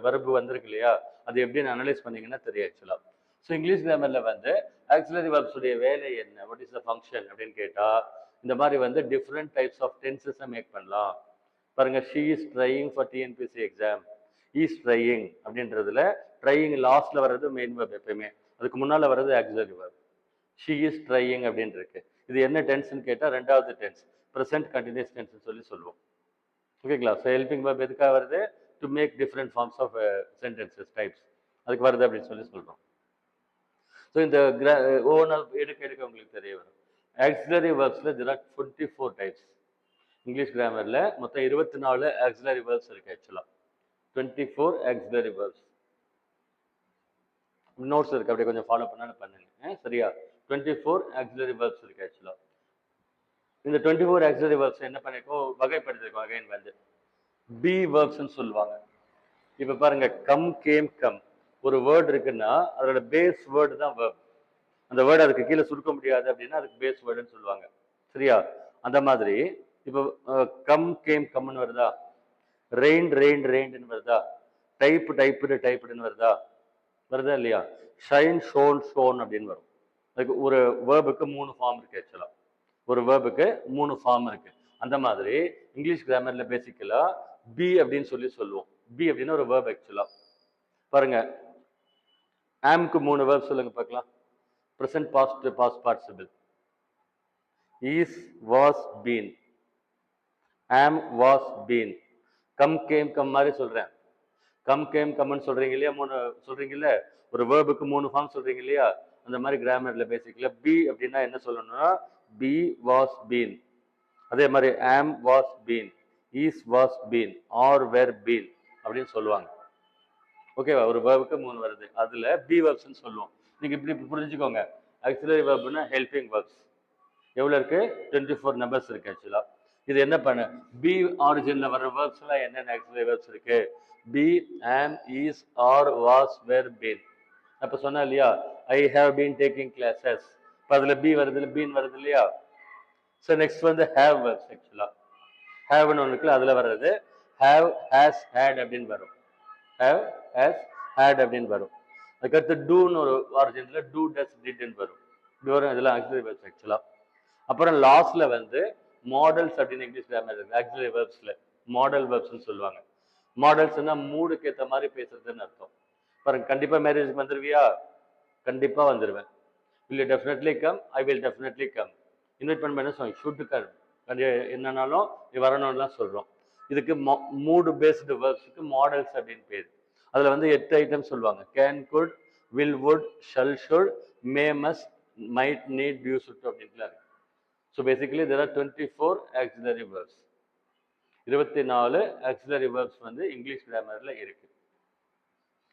வெர்பு வந்திருக்கு இல்லையா, அது எப்படின்னு அனலைஸ் பண்ணீங்கன்னா தெரியும் ஆக்சுவலா. ஸோ இங்கிலீஷ் கிராமர்ல வந்து ஆக்சிலரி வேர்ப்ஸ் உடைய வேலை என்ன, வாட் இஸ் த ஃபங்க்ஷன் அப்படின்னு கேட்டா, இந்த மாதிரி வந்து டிஃப்ரெண்ட் டைப்ஸ் ஆஃப் டென்சஸை மேக் பண்ணலாம். பாருங்க, she is trying for TNPSC exam, is trying அப்படின்றதுல ட்ரையிங் லாஸ்ட்ல வர்றது மெயின் வேர்ப் எப்பயுமே, அதுக்கு முன்னால வர்றது auxiliary verb. She is trying அப்படின்னு இருக்கு. இது என்ன டென்ஸ்னு கேட்டால் ரெண்டாவது டென்ஸ், ப்ரெசென்ட் கண்டினியூஸ் டென்ஸ் சொல்லி சொல்லுவோம். ஓகேங்களா, ஸோ ஹெல்பிங் வேர்ப் எதுக்காக வருது, to make different forms of sentences types, அதுக்கு வருது அப்படின்னு சொல்லி சொல்கிறோம். ஸோ இந்த ஒவ்வொன்றா எடுக்க எடுக்க உங்களுக்கு தெரிய வரும். ஆக்சிலரி வேர்ப்ஸில் there are 24 டைப்ஸ். இங்கிலீஷ் கிராமரில் மொத்தம் 24 ஆக்சிலரி வேர்ப்ஸ் இருக்கு ஆக்சுவலாக. 24 ஆக்சிலரி வேர்ப்ஸ். நோட்ஸ் இருக்கு, அப்படியே கொஞ்சம் ஃபாலோ பண்ணாலும் பண்ணுங்க சரியா. 24 ஆக்சிலரி வேர்ப்ஸ் இருக்கு ஆக்சுவலாக. இந்த 24 ஆக்சிலரி வேர்ப்ஸ் என்ன பண்ணிருக்கோம், வகைப்படுத்திருக்கோம். அகைன் வந்து பி வேர்ப்ஸ்ன்னு சொல்லுவாங்க. இப்போ பாருங்க, கம், கேம், கம், ஒரு வேர்டு இருக்குன்னா அதோட பேஸ் வேர்டு தான் வேர்ப். அந்த வேர்டு அதுக்கு கீழே சுருக்க முடியாது அப்படின்னா அதுக்கு பேஸ் வேர்டுன்னு சொல்லுவாங்க சரியா. அந்த மாதிரி இப்போ கம், கேம், கம்னு வருதா, ரெயின், ரெயின், ரெயின்னு வருதா, டைப், டைப்டு, டைப்டுன்னு வருதா, வருதா இல்லையா, ஷைன், ஷோன், ஷோன் அப்படின்னு வரும். அதுக்கு ஒரு வேர்புக்கு 3 ஃபார்ம் இருக்கு ஆக்சுவலா, ஒரு வேர்புக்கு 3 ஃபார்ம் இருக்கு. அந்த மாதிரி இங்கிலீஷ் கிராமர்ல பேசிக்கலா பி அப்படின்னு சொல்லி சொல்லுவோம். பி அப்படின்னா ஒரு வேர்ப் ஆக்சுவலா. பாருங்க, ஆம்க்கு 3 வேர்ப் சொல்லுங்க பார்க்கலாம். present, past, past participle. is, was, been. am, was, been. come, came, come மாதிரி சொல்றேன். கம், கேம், கம்னு சொல்றீங்க இல்லையா, 3 சொல்றீங்க இல்ல, ஒரு வேர்புக்கு 3 ஃபார்ம் சொல்றீங்க இல்லையா. அந்த மாதிரி கிராமர்ல பேசிக்கல பி அப்படின்னா என்ன சொல்லணும்னா பி, வாஸ், பீன். அதே மாதிரி am, was, been, is, was, been, or, were, been அப்படின்னு சொல்லுவாங்க. ஓகேவா, ஒரு வேர்புக்கு 3 வருது, அதுல பி வேர்ப்ஸ்ன்னு சொல்லுவோம். நீங்க இப்படி புரிஞ்சுக்கோங்க, ஆக்சிலரி வேர்ப்னா ஹெல்பிங் வேர்ப்ஸ் எவ்வளவு இருக்கு, 24 நம்பர்ஸ் இருக்கு ஆக்சுவலா. இது என்ன பண்ண, பி ஆரிஜின்ல வர வேர்ப்ஸ் எல்லாம் என்னென்ன ஆக்சிலரி வேர்ப்ஸ் இருக்கு, be, am, is, are, was, were, been. அப்ப சொன்னா இல்லையா, I have been taking classes, இப்போ அதுல பி வருது இல்லை, பீன் வருது இல்லையா. ஸோ நெக்ஸ்ட் வந்து ஹேவ் வேர்ப்ஸ் ஆக்சுவலா. ஹேவ்னு ஒன்று இருக்குல்ல, அதுல வர்றது ஹேவ், ஹேஸ், ஹேட் அப்படின்னு வரும். ஹேவ், ஹேஸ், ஹேட் அப்படின்னு வரும். அதுக்கடுத்து டூன்னு ஒரு ஆரிஜின்ல டூ, டஸ், டிட்னு வரும். இப்படி வரும், இதெல்லாம் ஆக்சிலரி வேர்ப்ஸ் ஆக்சுவலா. அப்புறம் லாஸ்ட்ல வந்து மாடல்ஸ் அப்படின்னு இங்கிலீஷ் கிராமர் இருக்கு ஆக்சிலரி வேர்ப்ஸ்ல, மாடல் வேர்ப்ஸ்னு சொல்லுவாங்க. மாடல்ஸ்னா மூடுக்கு ஏற்ற மாதிரி பேசுறதுன்னு அர்த்தம். பாருங்க, கண்டிப்பா மேரேஜ் வந்துருவியா, கண்டிப்பா வந்துருவேன். will you definitely come, I will definitely come. Invite பண்ண என்ன சொல்லுவோம், ஷுட் கம், என்னன்னாலும் நீ வரணும்லாம் சொல்றோம். இதுக்கு மூடு பேஸ்டு வேர்ப்ஸுக்கு மாடல்ஸ் அப்படின்னு பேர். அதுல வந்து 8 ஐட்டம் சொல்லுவாங்க, can, could, will, would, shall, should, may, must, might, need, used அப்படின்லாம் இருக்கு. So basically there are 24 auxiliary verbs. 24 auxiliary verbs வந்து இங்கிலீஷ் கிராமர்ல இருக்கு.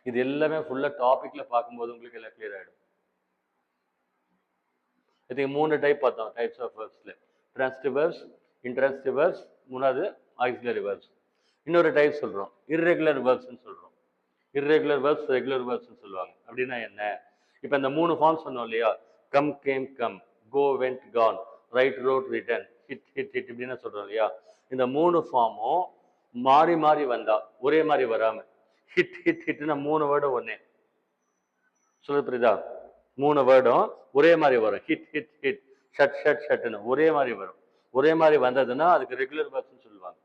இது எல்லாமே ஃபுல்லா டாபிக்ல பார்க்கும்போது உங்களுக்கு எல்லாம் கிளியர் ஆயிடும். இதுக்கு 3 டைப் பார்த்தோம், டைப்ஸ் ஆஃப் வேர்ப்ஸ்ல. ட்ரான்சிட்டிவ் வேர்ப்ஸ், இன்ட்ரான்சிட்டிவ் வேர்ப்ஸ், மூணாவது ஆக்சிலரி வேர்ப்ஸ். இன்னொரு டைப் சொல்றோம், இர்ரெகுலர் வேர்ப்ஸ்னு சொல்றோம். இர்ரெகுலர் வேர்ப்ஸ், ரெகுலர் வேர்ப்ஸ்னு சொல்லுவாங்க. அப்படின்னா என்ன, இப்போ இந்த 3 ஃபார்ம் சொன்னோம் இல்லையா, come, came, come, go, went, gone, write, wrote, written, hit, hit, hit இப்படின்னு சொல்றோம் இல்லையா. இந்த 3 ஃபார்மும் மாறி மாறி வந்தா, ஒரே மாதிரி வராம, ஹிட், ஹிட், ஹிட்னா 3 வேர்டும் ஒன்னே, சொல்ல புரியுதா, 3 வேர்டும் ஒரே மாதிரி வரும். Hit, hit, hit, shut, shut, ஷட்னு ஒரே மாதிரி வரும். ஒரே மாதிரி வந்ததுன்னா அதுக்கு ரெகுலர் வேர்ப்ஸ்னு சொல்லுவாங்க.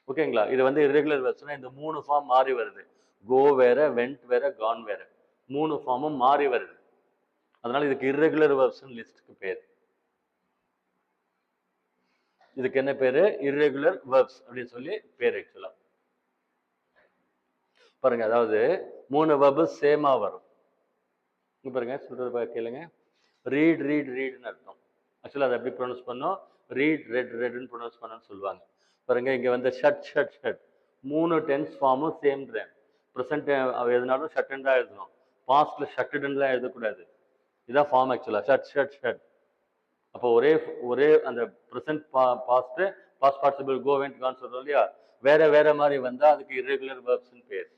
ஓகேங்களா, இது வந்து இர்ரெகுலர் வேர்ப்ஸ்னா இந்த 3 ஃபார்ம் மாறி வருது. கோ வேற, வெண்ட் வேற, கான் வேற, 3 ஃபார்மும் மாறி வருது. அதனால இதுக்கு இர்ரெகுலர் வேர்ப்ஸ்னு லிஸ்ட்க்கு பேர். இதுக்கு என்ன பேரு, இர்ரெகுலர் வேர்ப்ஸ் அப்படின்னு சொல்லி பேர் ஆக்சுவலா. பாருங்க, அதாவது 3 வேர்பு சேமா வரும். பாருங்க, சொல்றது கேளுங்க. ரீட், ரீட், ரீட்னு அர்த்தம். ஆக்சுவலா அதை எப்படி ப்ரொனவுன்ஸ் பண்ணோம், ரீட், ரெட், ரெட்னு ப்ரொனவுன்ஸ் பண்ணணும்னு சொல்லுவாங்க. பாருங்க, இங்க வந்து ஷட், ஷட், ஷட் 3 டென்ஸ் ஃபார்மும் சேம் தான். ப்ரெசென்ட் எதுனாலும் ஷட்டுன்னு தான் எழுதணும். பாஸ்ட்ல ஷட்டுடுன்னுலாம் எழுதக்கூடாது. இதான் ஃபார்ம் ஆக்சுவலாக ஷட் ஷட் ஷட். அப்போ ஒரே ஒரே அந்த ப்ரெசென்ட் பாஸ்ட் பாஸ்ட் பார்ட்டிசிபிள் கோ வென்ட் கான் சொல்றோம் இல்லையா, வேற வேற மாதிரி வந்தா அதுக்கு irregular verbsன்னு பேர்.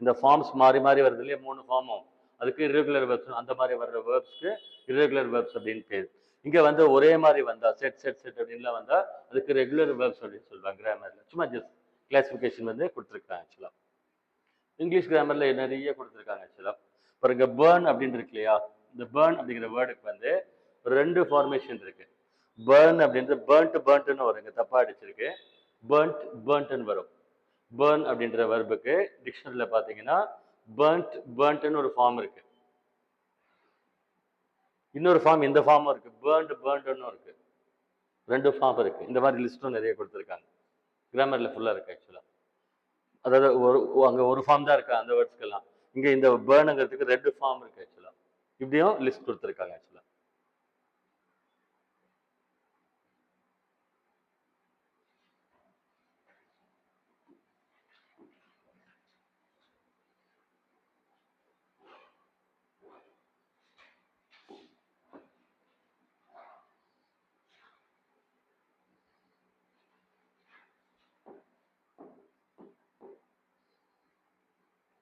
இந்த ஃபார்ம்ஸ் மாறி மாறி வருது இல்லையா 3 ஃபார்மும், அதுக்கு irregular verbs. அந்த மாதிரி வர்ற வேர்ப்ஸ்க்கு irregular verbs அப்படின்னு பேர். இங்க வந்து ஒரே மாதிரி வந்தா செட் செட் செட் அப்படின்லாம் வந்தா அதுக்கு ரெகுலர் வேர்ப்ஸ் அப்படின்னு சொல்லுவாங்க கிராமர்ல. சும்மா ஜஸ்ட் கிளாசிஃபிகேஷன் வந்து கொடுத்துருக்காங்க ஆக்சுவலா. இங்கிலீஷ் கிராமர்ல நிறைய கொடுத்துருக்காங்க ஆக்சுவலா. பாருங்க பேர்ன் அப்படின்னு இருக்கு இல்லையா, இந்த பேர்ன் அப்படிங்கிற வேர்டுக்கு வந்து 2 ஃபார்மேஷன் இருக்கு. பேர்ன் அப்படின்றது பேர்ன்ட் பேர்ன்ட்னு வரும், இங்க தப்பா அடிச்சிருக்கு, பேர்ன்ட் பேர்ன்ட்னு வரும். பேர்ன் அப்படின்ற வெர்புக்கு டிக்ஷனரியில பாத்தீங்கன்னா பேர்ன்ட் பேர்ன்ட்னு ஒரு ஃபார்ம் இருக்கு. இன்னொரு ஃபார்ம் இந்த ஃபார்மும் இருக்கு, பேர்ன்ட் பேர்ன்ட்னு இருக்கு. 2 ஃபார்ம் இருக்கு. இந்த மாதிரி லிஸ்ட்டும் நிறைய கொடுத்துருக்காங்க கிராமர்ல, ஃபுல்லா இருக்கு ஆக்சுவலா. அதாவது அங்க ஒரு ஃபார்ம் தான் இருக்கு அந்த வேர்ட்ஸ்க்கெல்லாம். இங்க இந்த பேர்னுங்கிறதுக்கு 2 ஃபார்ம் இருக்கு ஆக்சுவலா. இப்படியும் லிஸ்ட் கொடுத்துருக்காங்க ஆக்சுவலா.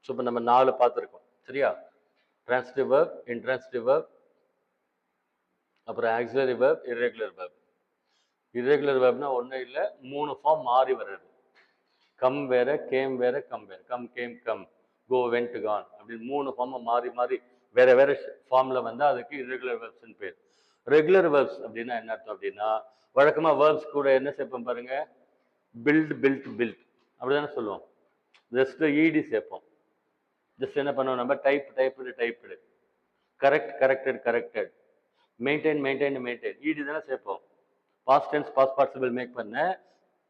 ஸோ இப்போ நம்ம 4 பார்த்துருக்கோம் சரியா. டிரான்சிட்டிவ் வெர்ப், இன்ட்ரான்சிட்டிவ் வெர்ப், அப்புறம் auxiliary verb, irregular verb. irregular வெர்ப்னா ஒன்றும் இல்லை, 3 ஃபார்ம் மாறி வர்றது. கம் வேற, கேம் வேற, கம் வேற. கம் கேம் கம், கோ வென்ட் கான் அப்படின்னு 3 ஃபார்மை மாறி மாறி வேற வேற ஃபார்ம்ல வந்தால் அதுக்கு irregular வெர்ப்ஸ்ன்னு பேர். ரெகுலர் வெர்ப்ஸ் அப்படின்னா என்ன அர்த்தம் அப்படின்னா, வழக்கமாக வேர்ப்ஸ் கூட என்ன சேர்ப்போம் பாருங்க, பில்ட் பில்ட் பில்ட் அப்படிதானே சொல்லுவோம். ஜஸ்ட் இடி சேர்ப்போம். ஜஸ்ட் என்ன பண்ணுவோம் நம்ம, typed, correct corrected corrected, maintain maintain maintain, ED தானே சேர்ப்போம். Past tense past participle make பண்ண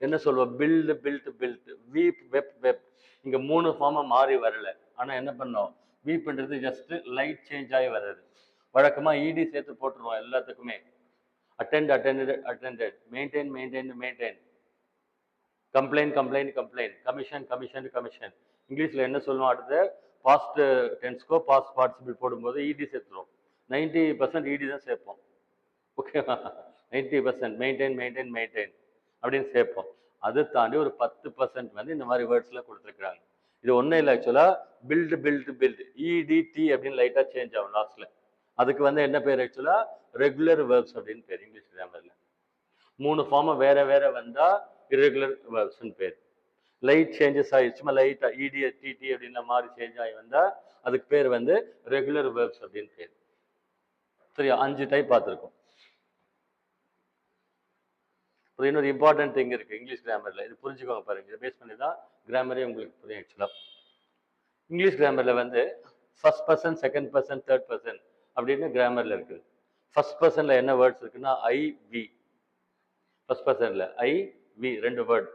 என்ன சொல்லுவோம், build built built, weep wept wept. இங்க 3 ஃபார்மா மாறி வரல, ஆனா என்ன பண்ணோம், வீப்ன்றது ஜஸ்ட் லைட் சேஞ்ச் ஆகி வர்றது. வழக்கமா இடி சேர்த்து போட்டுருவோம் எல்லாத்துக்குமே. Attend attended attended, maintain maintain maintain, complaint complaint complaint, commission commission commission. இங்கிலீஷ்ல என்ன சொல்லுவோம், அடுத்து பாஸ்ட் டென்ஸ்க்கோ பாஸ்ட் பார்ட்டிசிபிள் போடும்போது இடி சேர்த்துரும். 90% இடி தான் சேர்ப்போம், ஓகேவா. 90% மெயின்டைன் மெயின்டைன் மெயின்டைன் அப்படின்னு சேர்ப்போம். அதை தாண்டி ஒரு 10% வந்து இந்த மாதிரி வேர்ட்ஸ்ல கொடுத்துருக்காங்க. இது ஒன்றும் இல்லை ஆக்சுவலா, பில்டு பில்டு பில்டு, இடிடி அப்படின்னு லைட்டா சேஞ்ச் ஆகும் லாஸ்ட்ல. அதுக்கு வந்து என்ன பேர் ஆக்சுவலா, ரெகுலர் வேர்ப்ஸ் அப்படின்னு பேர் இங்கிலீஷ் கிராமர்ல. 3 ஃபார்ம் வேற வேற வந்தா irregular வேர்ப்ஸ்னு பேர். லைட் சேஞ்சஸ் ஆகி சும்மா லைட்டா இடி டிடி அப்படின்ற மாதிரி சேஞ்ச் ஆகி வந்தா அதுக்கு பேர் வந்து ரெகுலர் வேர்ப்ஸ் அப்படின்னு பேர். சரியா, 5 டைப் பார்த்துருக்கோம். இன்னொரு இம்பார்ட்டன்ட் திங் இருக்கு இங்கிலீஷ் கிராமர்ல, இது புரிஞ்சுக்கோங்க பாருங்க. இதை பேஸ் பண்ணி தான் கிராமரே உங்களுக்கு புரியும் ஆக்சுவலா. இங்கிலீஷ் கிராமர்ல வந்து first person, second person, third person அப்படின்னு கிராமர்ல இருக்குது. ஃபர்ஸ்ட் பர்சன்ல என்ன வேர்ட்ஸ் இருக்குன்னா ஐ வி. ஃபர்ஸ்ட் பர்சன்ல ஐ வி 2 வேர்ட்.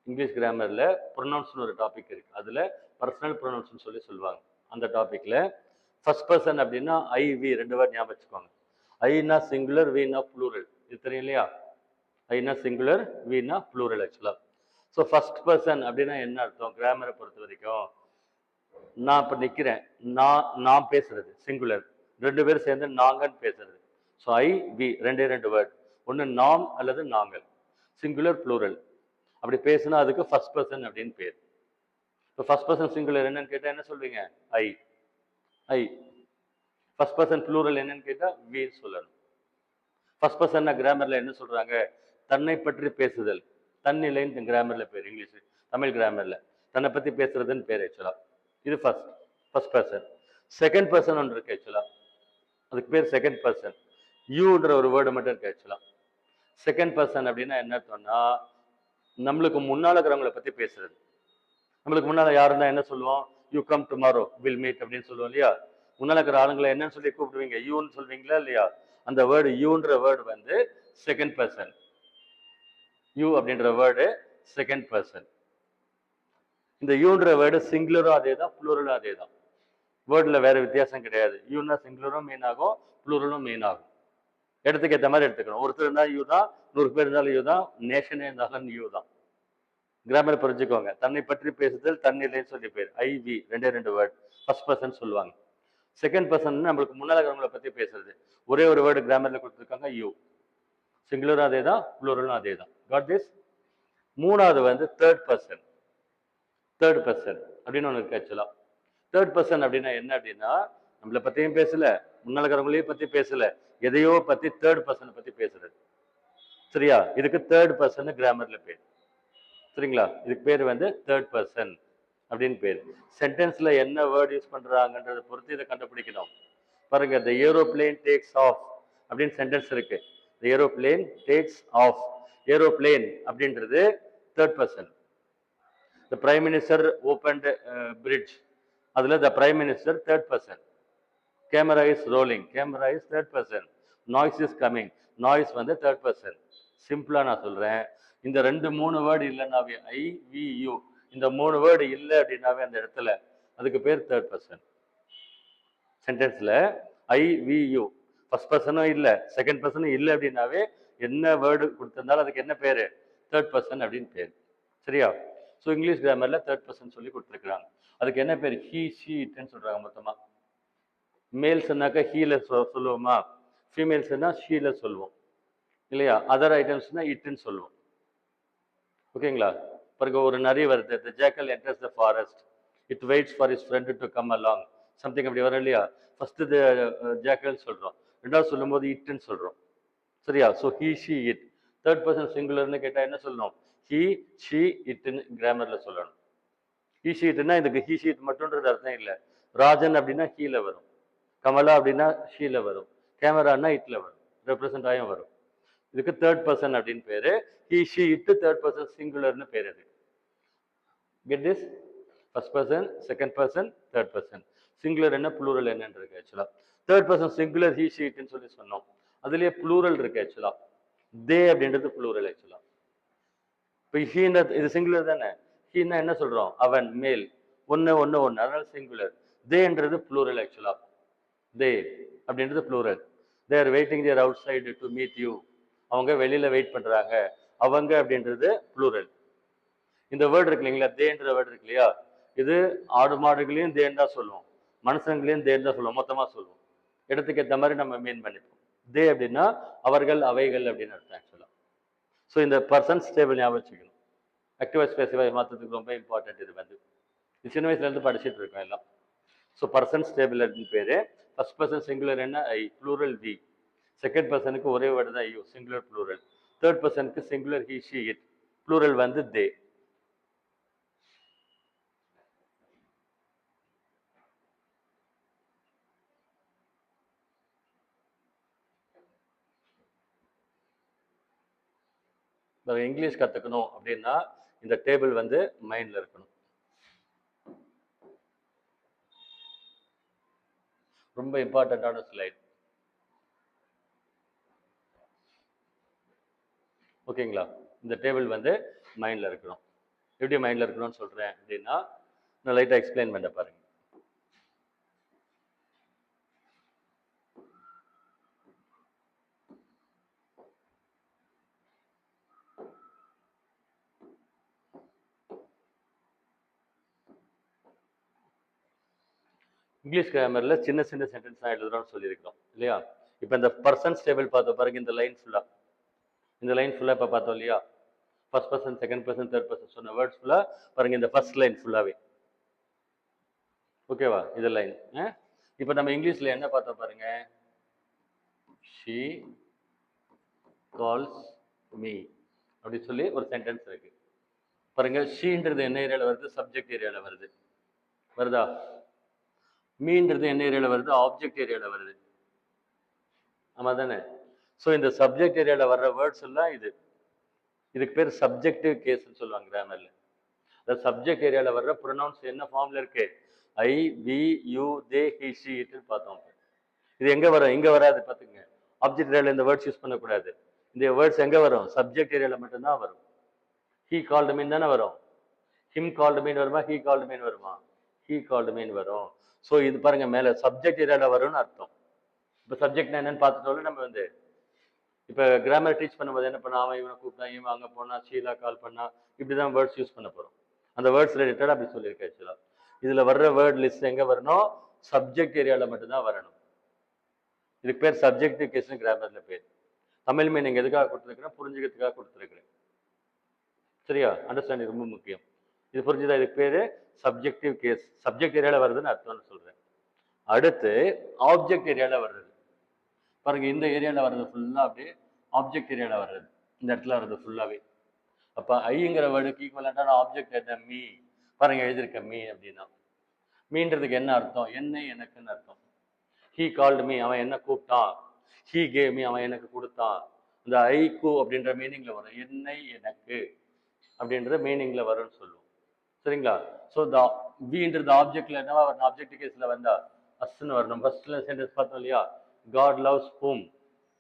இங்கிலீஷ் கிராமர்ல ப்ரொனவுன்ஸ்னு ஒரு டாபிக் இருக்கு, அதுல பர்சனல் ப்ரொனவுன்ஸ்னு சொல்லுவாங்க. அந்த டாபிக்ல ஃபர்ஸ்ட் பர்சன் அப்படின்னா ஐ வி 2 வேர்ட் ஞாபகம் வச்சுக்கோங்க. ஐனா சிங்குலர், வீனா ப்ளூரல், இது தெரியும் இல்லையா. ஐனா சிங்குலர், வீனா ப்ளூரல் ஆக்சுவலா. ஸோ ஃபர்ஸ்ட் பர்சன் அப்படின்னா என்ன அர்த்தம் கிராமரை பொறுத்த வரைக்கும், நான் இப்போ நிற்கிறேன், நான் பேசுறது சிங்குலர், 2 பேரும் சேர்ந்து நாங்கன்னு பேசுறது. ஸோ ஐ வி 2 வேர்ட், ஒன்று நாம் அல்லது நாங்கள், சிங்குலர் ப்ளூரல். அப்படி பேசுனா அதுக்கு ஃபர்ஸ்ட் பர்சன் அப்படின்னு பேர். இப்போ ஃபர்ஸ்ட் பர்சன் சிங்குலர் என்னன்னு கேட்டால் என்ன சொல்வீங்க, ஐ ஐ. ஃபர்ஸ்ட் பர்சன் ப்ளூரல் என்னன்னு கேட்டால் வி சொல்லணும். ஃபர்ஸ்ட் பர்சன் கிராமர்ல என்ன சொல்றாங்க, தன்னை பற்றி பேசுதல், தன்னிலைன்னு கிராமர்ல பேர், இங்கிலீஷ் தமிழ் கிராமர்ல தன்னை பத்தி பேசுறதுன்னு பேர் ஆக்சுவலா. இது ஃபர்ஸ்ட் பர்சன். செகண்ட் பர்சன் ஒன்று இருக்கு ஆக்சுவலா, அதுக்கு பேர் செகண்ட் பர்சன். யூன்ற ஒரு வேர்டு மட்டும் இருக்கு ஆக்சுவலா. செகண்ட் பர்சன் அப்படின்னா என்ன அர்த்தம்னா, நம்மளுக்கு முன்னால இருக்கிறவங்களை பத்தி பேசுறது. நம்மளுக்கு முன்னால யார் இருந்தா என்ன சொல்லுவோம், you come tomorrow will meet அப்படின்னு சொல்லுவோம் இல்லையா. முன்னால இருக்கிற ஆளுங்களை என்னன்னு சொல்லி கூப்பிடுவீங்க, யூன்னு சொல்வீங்களா இல்லையா. அந்த வேர்டு யூன்ற வேர்டு வந்து செகண்ட் பர்சன். யூ அப்படின்ற வேர்டு செகண்ட் பர்சன். இந்த யூன்ற வேர்டு சிங்குலரும் அதே தான், ப்ளூரலும் அதே தான். வேர்டில் வேற வித்தியாசம் கிடையாது. யூன்னா சிங்குலரும் மீன் ஆகும், ப்ளூரலும் மீன் ஆகும். இடத்துக்கு ஏற்ற மாதிரி எடுத்துக்கணும். ஒருத்தர் இருந்தாலும் யூ தான், 100 பேர் இருந்தாலும் யூ தான், நேஷனே இருந்தாலும் யூ தான். கிராமர் புரிஞ்சுக்கோங்க. தன்னை பற்றி பேசுதல் தன்னிலைன்னு சொல்லி பேர். ஐவி ரெண்டு வேர்ட் ஃபர்ஸ்ட் பர்சன் சொல்லுவாங்க. செகண்ட் பர்சன் நம்மளுக்கு முன்னால இருக்கிறவங்களை பத்தி பேசுறது. ஒரே ஒரு வேர்டு கிராமர்ல கொடுத்துருக்காங்க யூ. சிங்குலரும் அதே தான், ப்ளூரலும் அதே தான். Got this? மூணாவது வந்து தேர்ட் பர்சன். தேர்ட் பர்சன் அப்படின்னு ஒன்று இருக்கு ஆக்சுவலா. தேர்ட் பர்சன் அப்படின்னா என்ன அப்படின்னா, நம்மளை பத்தியும் பேசல, முன்னால இருக்கிறவங்களையும் பத்தி பேசல, எதையோ பத்தி தேர்ட் பர்சனை பத்தி பேசுறது. சரியா? இதுக்கு தேர்ட் பர்சன் கிராமர்ல பேர். சரிங்களா? இதுக்கு பேர் வந்து தேர்ட் பர்சன் அப்படின்னு பேர். சென்டென்ஸ்ல என்ன வேர்ட் யூஸ் பண்றாங்கன்றதை பொறுத்து இதை கண்டுபிடிக்கணும். பாருங்க, the aeroplane takes off அப்படின்னு சென்டென்ஸ் இருக்கு. the aeroplane takes off. Aeroplane அப்படின்றது third person. the prime minister opened bridge, அதுல the prime minister third person. camera is rolling, camera is third person. noise is coming, noise வந்து third person. சிம்பிளா நான் சொல்றேன், இந்த ரெண்டு மூணு வேர்டு இல்லைன்னாவே ஐ வி யூ, இந்த மூணு வேர்டு இல்லை அப்படின்னாவே அந்த இடத்துல அதுக்கு பேர் தேர்ட் பர்சன். சென்டென்ஸ்ல ஐ வி யூ ஃபர்ஸ்ட் பர்சனும் இல்லை செகண்ட் பர்சனும் இல்லை அப்படின்னாவே என்ன வேர்டு கொடுத்திருந்தாலும் அதுக்கு என்ன பேரு? தேர்ட் பர்சன் அப்படின்னு பேர். சரியா? ஸோ இங்கிலீஷ் கிராமர்ல தேர்ட் பர்சன் சொல்லி கொடுத்துருக்குறாங்க. அதுக்கு என்ன பேர்? ஹீ ஷீ இட்ன்னு சொல்றாங்க மொத்தமா. மேல்ஸ்னாக்கா ஹீல சொல்லுவோமா, ஃபீமேல்ஸ்னா ஷீல சொல்லுவோம் இல்லையா? அதர் ஐட்டம்ஸ்னா இட்டுன்னு சொல்லுவோம். ஓகேங்களா? பாருங்க, ஒரு நரி வருது. the jackal enters the forest, it waits for his friend to come along, something அப்படி வரும் இல்லையா? ஃபர்ஸ்ட் ஜாக்கல் சொல்றோம், ரெண்டாவது சொல்லும் போது இட்டுன்னு சொல்றோம். சரியா? So he she it. Third person சிங்குலர்னு கேட்டா என்ன சொல்லணும்? ஹீ ஷீ இட்டுன்னு கிராமர்ல சொல்லணும். ஹீ ஷீ இட்னா இதுக்கு ஹீ ஷீ இட் மட்டும்ன்றது அர்த்தம் இல்லை. ராஜன் அப்படின்னா ஹீல வரும், கமலா அப்படின்னா ஷீல வரும், கேமரான்னா இட்ல வரும், ரெப்ரசன்ட் ஆயும் வரும். இதுக்கு தேர்ட் பர்சன் அப்படின்னு பேரு. He she it third person சிங்குலர்னு பேர். அது get this? First person, second person, third person. Singular என்ன, ப்ளூரல் என்னன்னு இருக்கு ஆக்சுவலா. Third person singular he she இட்னு சொல்லி சொன்னோம். அதுலயே ப்ளூரல் இருக்கு ஆக்சுவலா. தே அப்படின்றது ப்ளூரல் ஆக்சுவலா. இப்போ ஹீன இது சிங்குலர் தானே. ஹீனா என்ன சொல்றோம்? அவன், மேல், ஒன்னு ஒன்னு ஒன்னு, அதனால சிங்குலர். தேன்றது ப்ளூரல் ஆக்சுவலா. தே அப்படின்றது plural. They are waiting there outside to meet you, அவங்க வெளியில வெயிட் பண்றாங்க. அவங்க அப்படின்றது ப்ளூரல். இந்த வேர்டு இருக்கு இல்லைங்களா, தேன்ற வேர்டு இருக்கு இல்லையா, இது ஆடு மாடுகளையும் தேன் தான் சொல்லுவோம், மனுஷங்களையும் தேன் தான் சொல்லுவோம், மொத்தமா சொல்லுவோம். இடத்துக்கு ஏற்ற மாதிரி நம்ம மீன் பண்ணிப்போம். தே அப்படின்னா அவர்கள், அவைகள் அப்படின்னு அர்த்தம் ஆக்சுவலா. ஸோ இந்த பர்சன்ஸ் டேபிள் ஞாபகம் வச்சுக்கணும். ஆக்டிவா ஸ்பெசிஃபை மாற்றத்துக்கு ரொம்ப இம்பார்ட்டன்ட். இது வந்து சின்ன வயசுல இருந்து படிச்சுட்டு இருக்கோம் எல்லாம். ஸோ பர்சன்ஸ் டேபிள் அப்படின்னு பேரு. ஃபர்ஸ்ட் பர்சன் சிங்குலர் என்ன? ஐ, ப்ளூரல் வி. செகண்ட் பர்சனுக்கு ஒரே வேர்டு தான் யூ, சிங்குலர் ப்ளூரல். தேர்ட் பர்சனுக்கு singular he she it, plural வந்து தே. இங்கிலீஷ் கத்துக்கணும் அப்படின்னா இந்த டேபிள் வந்து மைண்ட்ல இருக்கணும். ரொம்ப இம்பார்ட்டன்டான ஸ்லைட். ஓகேங்களா? இந்த டேபிள் வந்து மைண்ட்ல இருக்கணும். எப்படி மைண்ட்ல இருக்கணும்னு சொல்றேன் அப்படின்னா, நான் லைட்டா எக்ஸ்பிளைன் பண்ண பாருங்க. இங்கிலீஷ் கிராமர்ல சின்ன சின்ன சென்டென்ஸ் தான் எழுதுறோம்னு சொல்லியிருக்கிறோம் இல்லையா? இப்போ இந்த பர்சன்ஸ் டேபிள் பார்த்தோம் பாருங்க, இந்த லைன் ஃபுல்லா, இந்த லைன் ஃபுல்லா இப்போ பார்த்தோம் இல்லையா? First person, second person, third person சொன்ன வேர்ட்ஸ் ஃபுல்லா பாருங்க, இந்த ஃபர்ஸ்ட் லைன் ஃபுல்லாவே. ஓகேவா? இது லைன். இப்போ நம்ம இங்கிலீஷ்ல என்ன பார்த்தோம் பாருங்க, she calls me அப்படி சொல்லி ஒரு சென்டென்ஸ் இருக்கு பாருங்க. ஷீன்றது என்ன ஏரியால வருது? சப்ஜெக்ட் ஏரியால வருது. வருதா? மீன்றது என்ன ஏரியால வருது? ஆப்ஜெக்ட் ஏரியால வருது. ஆமா தானே? ஸோ இந்த சப்ஜெக்ட் ஏரியால வர்ற வேர்ட்ஸ் எல்லாம் இதுக்கு பேர் சப்ஜெக்டிவ் கேஸ்ன்னு சொல்லுவாங்க கிராமர்ல. இந்த சப்ஜெக்ட் ஏரியால வர்ற ப்ரொனவுன்ஸ் என்ன ஃபார்ம்ல இருக்கு? I, we, you, they, he, she, இட்னு பார்த்தோம். இது எங்க வரும்? இங்க வராது பாத்துங்க. ஆப்ஜெக்ட் ஏரியால இந்த வேர்ட்ஸ் யூஸ் பண்ணக்கூடாது. இந்த வேர்ட்ஸ் எங்க வரும்? சப்ஜெக்ட் ஏரியால மட்டும்தான் வரும். ஹீ கால்டு மீன் தானே வரும். ஹிம் கால்டு மீன் வருமா? ஹீ கால்டு மீன் வருமா? ஹீ கால்டு மீன் வரும். ஸோ இது பாருங்க, மேல சப்ஜெக்ட் ஏரியால வரும்னு அர்த்தம். இப்போ சப்ஜெக்ட்னா என்னன்னு பார்த்துட்டோம்ல நம்ம வந்து. இப்போ கிராமர் டீச் பண்ணும்போது என்ன பண்ணா, அவன் இவனை கூப்பிட்டான், இவன் அங்கே போனா, ஷீலா கால் பண்ணா, இப்படி தான் வேர்ட்ஸ் யூஸ் பண்ண போகிறோம். அந்த வேர்ட்ஸ் ரிலேட்டடாக அப்படி சொல்லியிருக்கேன் ஆக்சுவலாக. இதில் வர்ற வேர்ட் லிஸ்ட் எங்கே வரணும்? சப்ஜெக்ட் ஏரியாவில் மட்டும்தான் வரணும். இதுக்கு பேர் சப்ஜெக்டிவ் கேஸ்னு கிராமரில் பேர். தமிழ் மீனிங் எதுக்காக கொடுத்துருக்குறேன்? புரிஞ்சுக்கிறதுக்காக கொடுத்துருக்குறேன். சரியா? அண்டர்ஸ்டாண்டிங் ரொம்ப முக்கியம். இது புரிஞ்சுதா? இதுக்கு பேர் சப்ஜெக்டிவ் கேஸ். சப்ஜெக்ட் ஏரியாவில் வருதுன்னு அர்த்தம்னு சொல்கிறேன். அடுத்து ஆப்ஜெக்ட் ஏரியாவில் வர்றது. பாருங்க, இந்த ஏரியாவில் வர்றது ஃபுல்லாக அப்படியே ஆப்ஜெக்ட் ஏரியாவில் வர்றது. இந்த இடத்துல வர்றது ஃபுல்லாகவே. அப்போ ஐங்கிற வேர்டுக்கு ஈக்குவலண்டான ஆப்ஜெக்ட் என்ன? மீ. பாருங்க, எழுதியிருக்க மீ அப்படின்னா. மீன்றதுக்கு என்ன அர்த்தம்? என்னை எனக்குன்னு அர்த்தம். ஹீ கால்டு மீ, அவன் என்ன கூப்பிட்டான். ஹீ கேவ் மீ, அவன் எனக்கு கொடுத்தான். இந்த ஐக்கு அப்படின்ற மீனிங்ல வரும். என்னை எனக்கு அப்படின்ற மீனிங்ல வரும்னு சொல்லுவோம். சரிங்களா? ஸோ வின்றது ஆப்ஜெக்ட்ல என்னவா வரணும்? ஆப்ஜெக்ட் கேஸ்ல வந்தா அஸ்ன்னு வரணும். ஃபர்ஸ்ட்ல சென்டென்ஸ் பார்த்தோம் இல்லையா? God loves whom,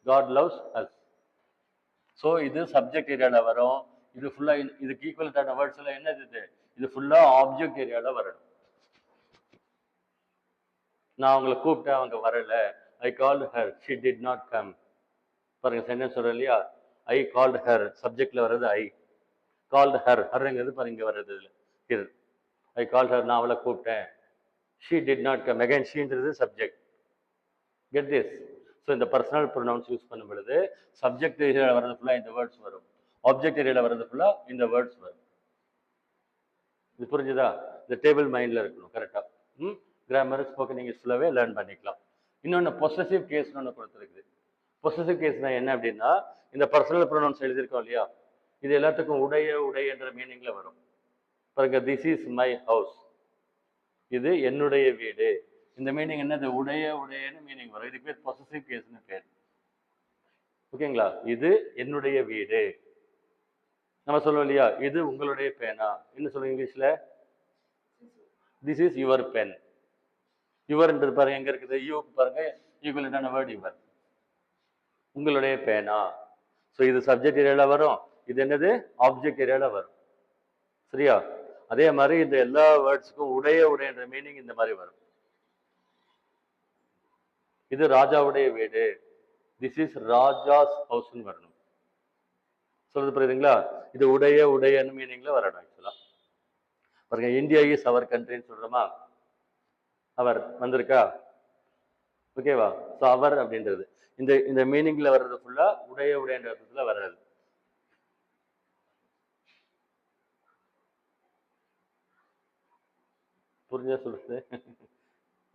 God loves us. So இது சப்ஜெக்ட் ஏரியாவில் வரும். இது ஃபுல்லாக இதுக்கு ஈக்குவலான வேர்ட்ஸ் எல்லாம் என்னது? இது ஃபுல்லாக ஆப்ஜெக்ட் ஏரியாவில் வரணும். நான் அவங்களை கூப்பிட்டேன், அவங்க வரல. ஐ called her, she did not come. பாருங்க, சென்டென்ஸ் சொல்றேன் இல்லையா? ஐ கால்டு ஹர், சப்ஜெக்ட்ல வர்றது ஐ. கால்டு ஹர், ஹர்ங்கிறது பாருங்க இங்க வர்றது இல்லை. ஹிர். ஐ கால்டு ஹர், நான் அவளை கூப்பிட்டேன். She did not come. Again ஷீன்றது சப்ஜெக்ட். Get this? ஸோ இந்த பர்சனல் ப்ரொனவுன்ஸ் யூஸ் பண்ணும் பொழுது சப்ஜெக்ட் ஏரியாவில் வர்றது ஃபுல்லாக இந்த வேர்ட்ஸ் வரும். ஆப்ஜெக்ட் ஏரியாவில் வர்றது ஃபுல்லாக இந்த வேர்ட்ஸ் வரும். இது புரிஞ்சுதா? இந்த டேபிள் மைண்டில் இருக்கணும் கரெக்டாக. கிராமர் ஸ்போக்கன் இங்கிலீஷ் ஃபுல்லாகவே லேர்ன் பண்ணிக்கலாம். இன்னொன்று பொசசிவ் கேஸ்னு ஒன்று கொடுத்துருக்குது. பொசசிவ் கேஸ்னா என்ன அப்படின்னா, இந்த பர்சனல் ப்ரொனவுன்ஸ் எழுதியிருக்கோம் இல்லையா? இது எல்லாத்துக்கும் உடையன்ற மீனிங்ல வரும். பாருங்க, திஸ் இஸ் மை ஹவுஸ், இது என்னுடைய வீடு. இந்த மீனிங் என்னது? உடையன்னு மீனிங் வரும். இது பேர் பொசசிவ் கேஸ்னு பேர். ஓகேங்களா? இது என்னுடைய வீடு. நம்ம சொல்லுவோம் இல்லையா? இது உங்களுடைய பேனா. என்ன சொல்லுங்க இங்கிலீஷ்ல? This is your pen. யுவர்ன்றது பாருங்க எங்க இருக்குது? யூக்கு பாருங்க ஈக்குவலண்டான வேர்ட் யுவர். உங்களுடைய பேனா. ஸோ இது சப்ஜெக்ட் ஏரியாவில் வரும். இது என்னது? ஆப்ஜெக்ட் ஏரியாவில் வரும். சரியா? அதே மாதிரி இந்த எல்லா வேர்ட்ஸுக்கும் உடையன்ற மீனிங் இந்த மாதிரி வரும். இது ராஜாவுடைய வீடு. திஸ் இஸ் ராஜாஸ் ஹவுஸ்ன்னு வரணும். சொல்றது புரியுதுங்களா? இது உடையன்னு மீனிங்ல வரணும் ஆக்சுவலா. பாருங்க, இந்தியா இஸ் அவர் கண்ட்ரின்னு சொல்றோமா? அவர் வந்திருக்கா? ஓகேவா? ஸோ அவர் அப்படின்றது இந்த மீனிங்ல வர்றது ஃபுல்லா உடையன்ற அர்த்தத்துல வர்றது. புரிஞ்சா சொல்றது?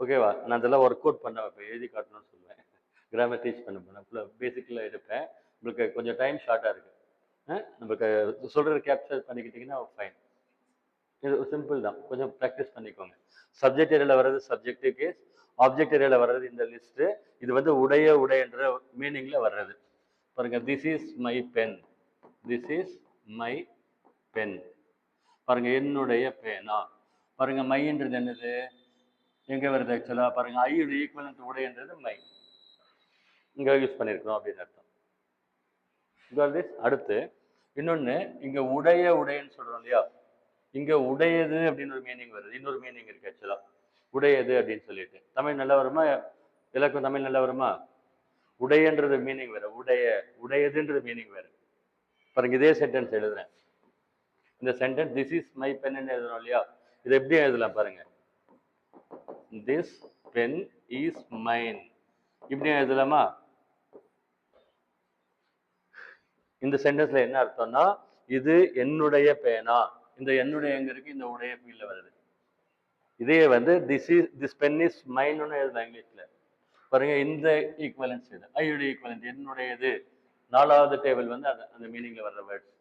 ஓகேவா? நான் அதெல்லாம் ஒர்க் அவுட் பண்ண வைப்பேன், எழுதி காட்டணும்னு சொல்லுவேன். கிராமர் டீச் பண்ண போனேன், ஃபுல்லாக பேசிக்கில் எடுப்பேன். உங்களுக்கு கொஞ்சம் டைம் ஷார்ட்டாக இருக்குது. நமக்கு சொல்கிறது கேப்சர் பண்ணிக்கிட்டிங்கன்னா ஃபைன். இது சிம்பிள் தான், கொஞ்சம் ப்ராக்டிஸ் பண்ணிக்கோங்க. சப்ஜெக்ட் ஏரியாவில் வர்றது சப்ஜெக்டிவ் கேஸ், ஆப்ஜெக்ட் ஏரியாவில் வர்றது இந்த லிஸ்ட்டு. இது வந்து உடையன்ற மீனிங்கில் வர்றது. பாருங்க, this is my pen, this is my pen. பாருங்க, என்னுடைய பேனா. பாருங்க, மைன்றது என்னது? எங்கே வருது ஆக்சுவலாக? பாருங்க, ஐயோட ஈக்குவலன்ட் உடையன்றது மை. இங்கே யூஸ் பண்ணியிருக்கிறோம் அப்படின்னு அர்த்தம். அடுத்து இன்னொன்று, இங்கே உடையன்னு சொல்கிறோம் இல்லையா? இங்கே உடையது அப்படின்னு ஒரு மீனிங் வருது. இன்னொரு மீனிங் இருக்கு ஆக்சுவலாக, உடையது அப்படின்னு சொல்லிட்டு. தமிழ் நல்லா வருமா? எல்லாருக்கும் தமிழ் நல்லா வருமா? உடையன்றது மீனிங் வேறு, உடையதுன்றது மீனிங் வேறு. பாருங்க, இதே சென்டென்ஸ் எழுதுறேன். இந்த sentence this is my pen எழுதுறோம் இல்லையா? இது எப்படி எழுதலாம் பாருங்க. திஸ் பென் இஸ் மைன், இப்படியும் எழுதலாமா? இந்த சென்டென்ஸ்ல என்ன அர்த்தம்னா, இது என்னுடைய பேனா. இந்த என்னுடைய எங்க இருக்கு? இந்த உடைய ஃபீல்ட்ல வருது. இதே வந்து திஸ் பென் இஸ் மைன்னு எழுதலாம் இங்கிலீஷ்ல. பாருங்க, இந்த ஈக்குவலன்ஸ் இது ஐயோட ஈக்குவலன்ட், என்னுடையது. 4வது டேபிள் வந்து அந்த மீனிங்ல வர்ற வேர்ட்ஸ்.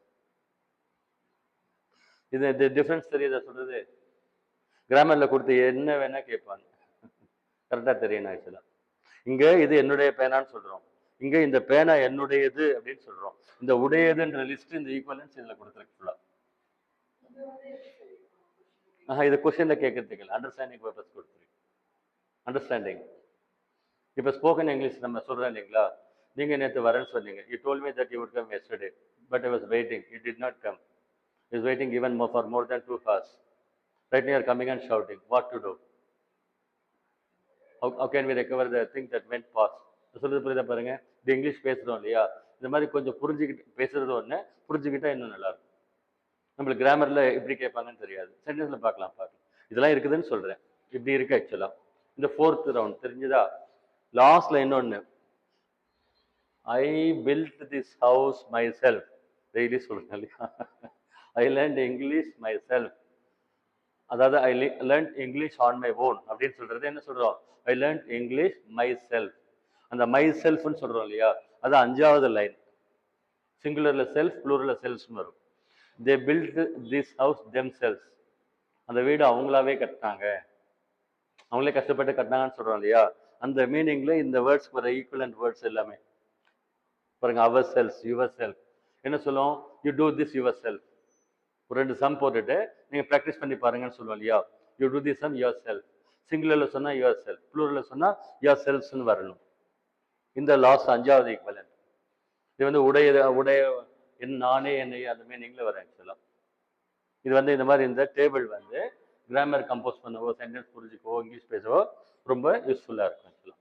இது டிஃபரன்ஸ் தெரியுதா சொல்றது? கிராமர்ல கொடுத்து என்ன வேணா கேட்பாங்க, கரெக்டா தெரியணும் ஆக்சுவலா. இங்க இது என்னுடைய பேனான்னு சொல்றோம், இங்க இந்த பேனா என்னுடையது அப்படின்னு சொல்றோம். இந்த உடையதுன்ற லிஸ்ட் இந்த ஈக்குவலன்ஸ் இதுல கொடுத்துருக்கு ஃபுல்லா. இது கொஸ்டின்ல கேட்கறதுக்கு இல்லை, அண்டர்ஸ்டாண்டிங் பர்பஸ் கொடுத்துருக்கு. அண்டர்ஸ்டாண்டிங். இப்போ ஸ்போக்கன் இங்கிலீஷ் நம்ம சொல்றோம் இல்லைங்களா? நீங்க நேற்று வரேன்னு சொன்னீங்க. You told me that you would come yesterday, but I was waiting. You did not come. He is waiting even more for more than 2 hours. Right now you are coming and shouting. What to do? How can we recover the thing that went past? சொல்றது புரியுதா? பாருங்க, இந்த English பேசுறோம் இல்லையா? இந்த மாதிரி கொஞ்சம் புரிஞ்சுக்கிட்டு பேசுறது ஒன்று, புரிஞ்சுக்கிட்டா இன்னும் நல்லா இருக்கும். நம்மளுக்கு கிராமர்ல எப்படி கேட்பாங்கன்னு தெரியாது, சென்டென்ஸ்ல பார்க்கலாம். இதெல்லாம் இருக்குதுன்னு சொல்றேன். இப்படி இருக்கு ஆக்சுவலா. இந்த ஃபோர்த் ரவுண்ட் தெரிஞ்சுதா? லாஸ்ட்ல இன்னொன்னு, I built this house myself. Daily சொல்லுங்க இல்லையா? I learnt English myself. அதாவது I learnt English on my own அப்படின்னு சொல்றது என்ன சொல்றோம்? I learnt English myself. அந்த மை செல்ஃப்னு சொல்றோம் இல்லையா? அது 5வது லைன். சிங்குலர்ல செல்ஃப், ப்ளூரல்ல செல்ஃப்னு வரும். They built this house themselves. அந்த வீடு அவங்களாவே கட்டினாங்க, அவங்களே கஷ்டப்பட்டு கட்டினாங்கன்னு சொல்றோம் இல்லையா? அந்த மீனிங்ல இந்த வேர்ட்ஸ் வர ஈக்குவலன்ட் வேர்ட்ஸ் எல்லாமே பாருங்க. அவர் செல்ஸ், யுவர் செல்ஃப். என்ன சொல்லுவோம்? You do this your self. ஒரு 2 சம் போட்டுட்டு நீங்க ப்ராக்டிஸ் பண்ணி பாருங்கன்னு சொல்லுவோம் இல்லையா? You do this sum yourself. சிங்குலர்ல சொன்னா யுவர் செல்ஃப், ப்ளூரல்ல சொன்னா யுவர் செல்ஃப்ஸ்னு வரணும். இந்த லாஸ்ட் 5வது ஈக்குவலன்ட். இது வந்து உடைய நானே என்னை அந்த மீனிங்ல வரும் ஆக்சுவலா. இது வந்து இந்த மாதிரி இந்த டேபிள் வந்து கிராமர் கம்போஸ் பண்ணவோ, சென்டென்ஸ் புரிஞ்சுக்கவோ, இங்கிலீஷ் பேசவோ ரொம்ப யூஸ்ஃபுல்லா இருக்கும் ஆக்சுவலா.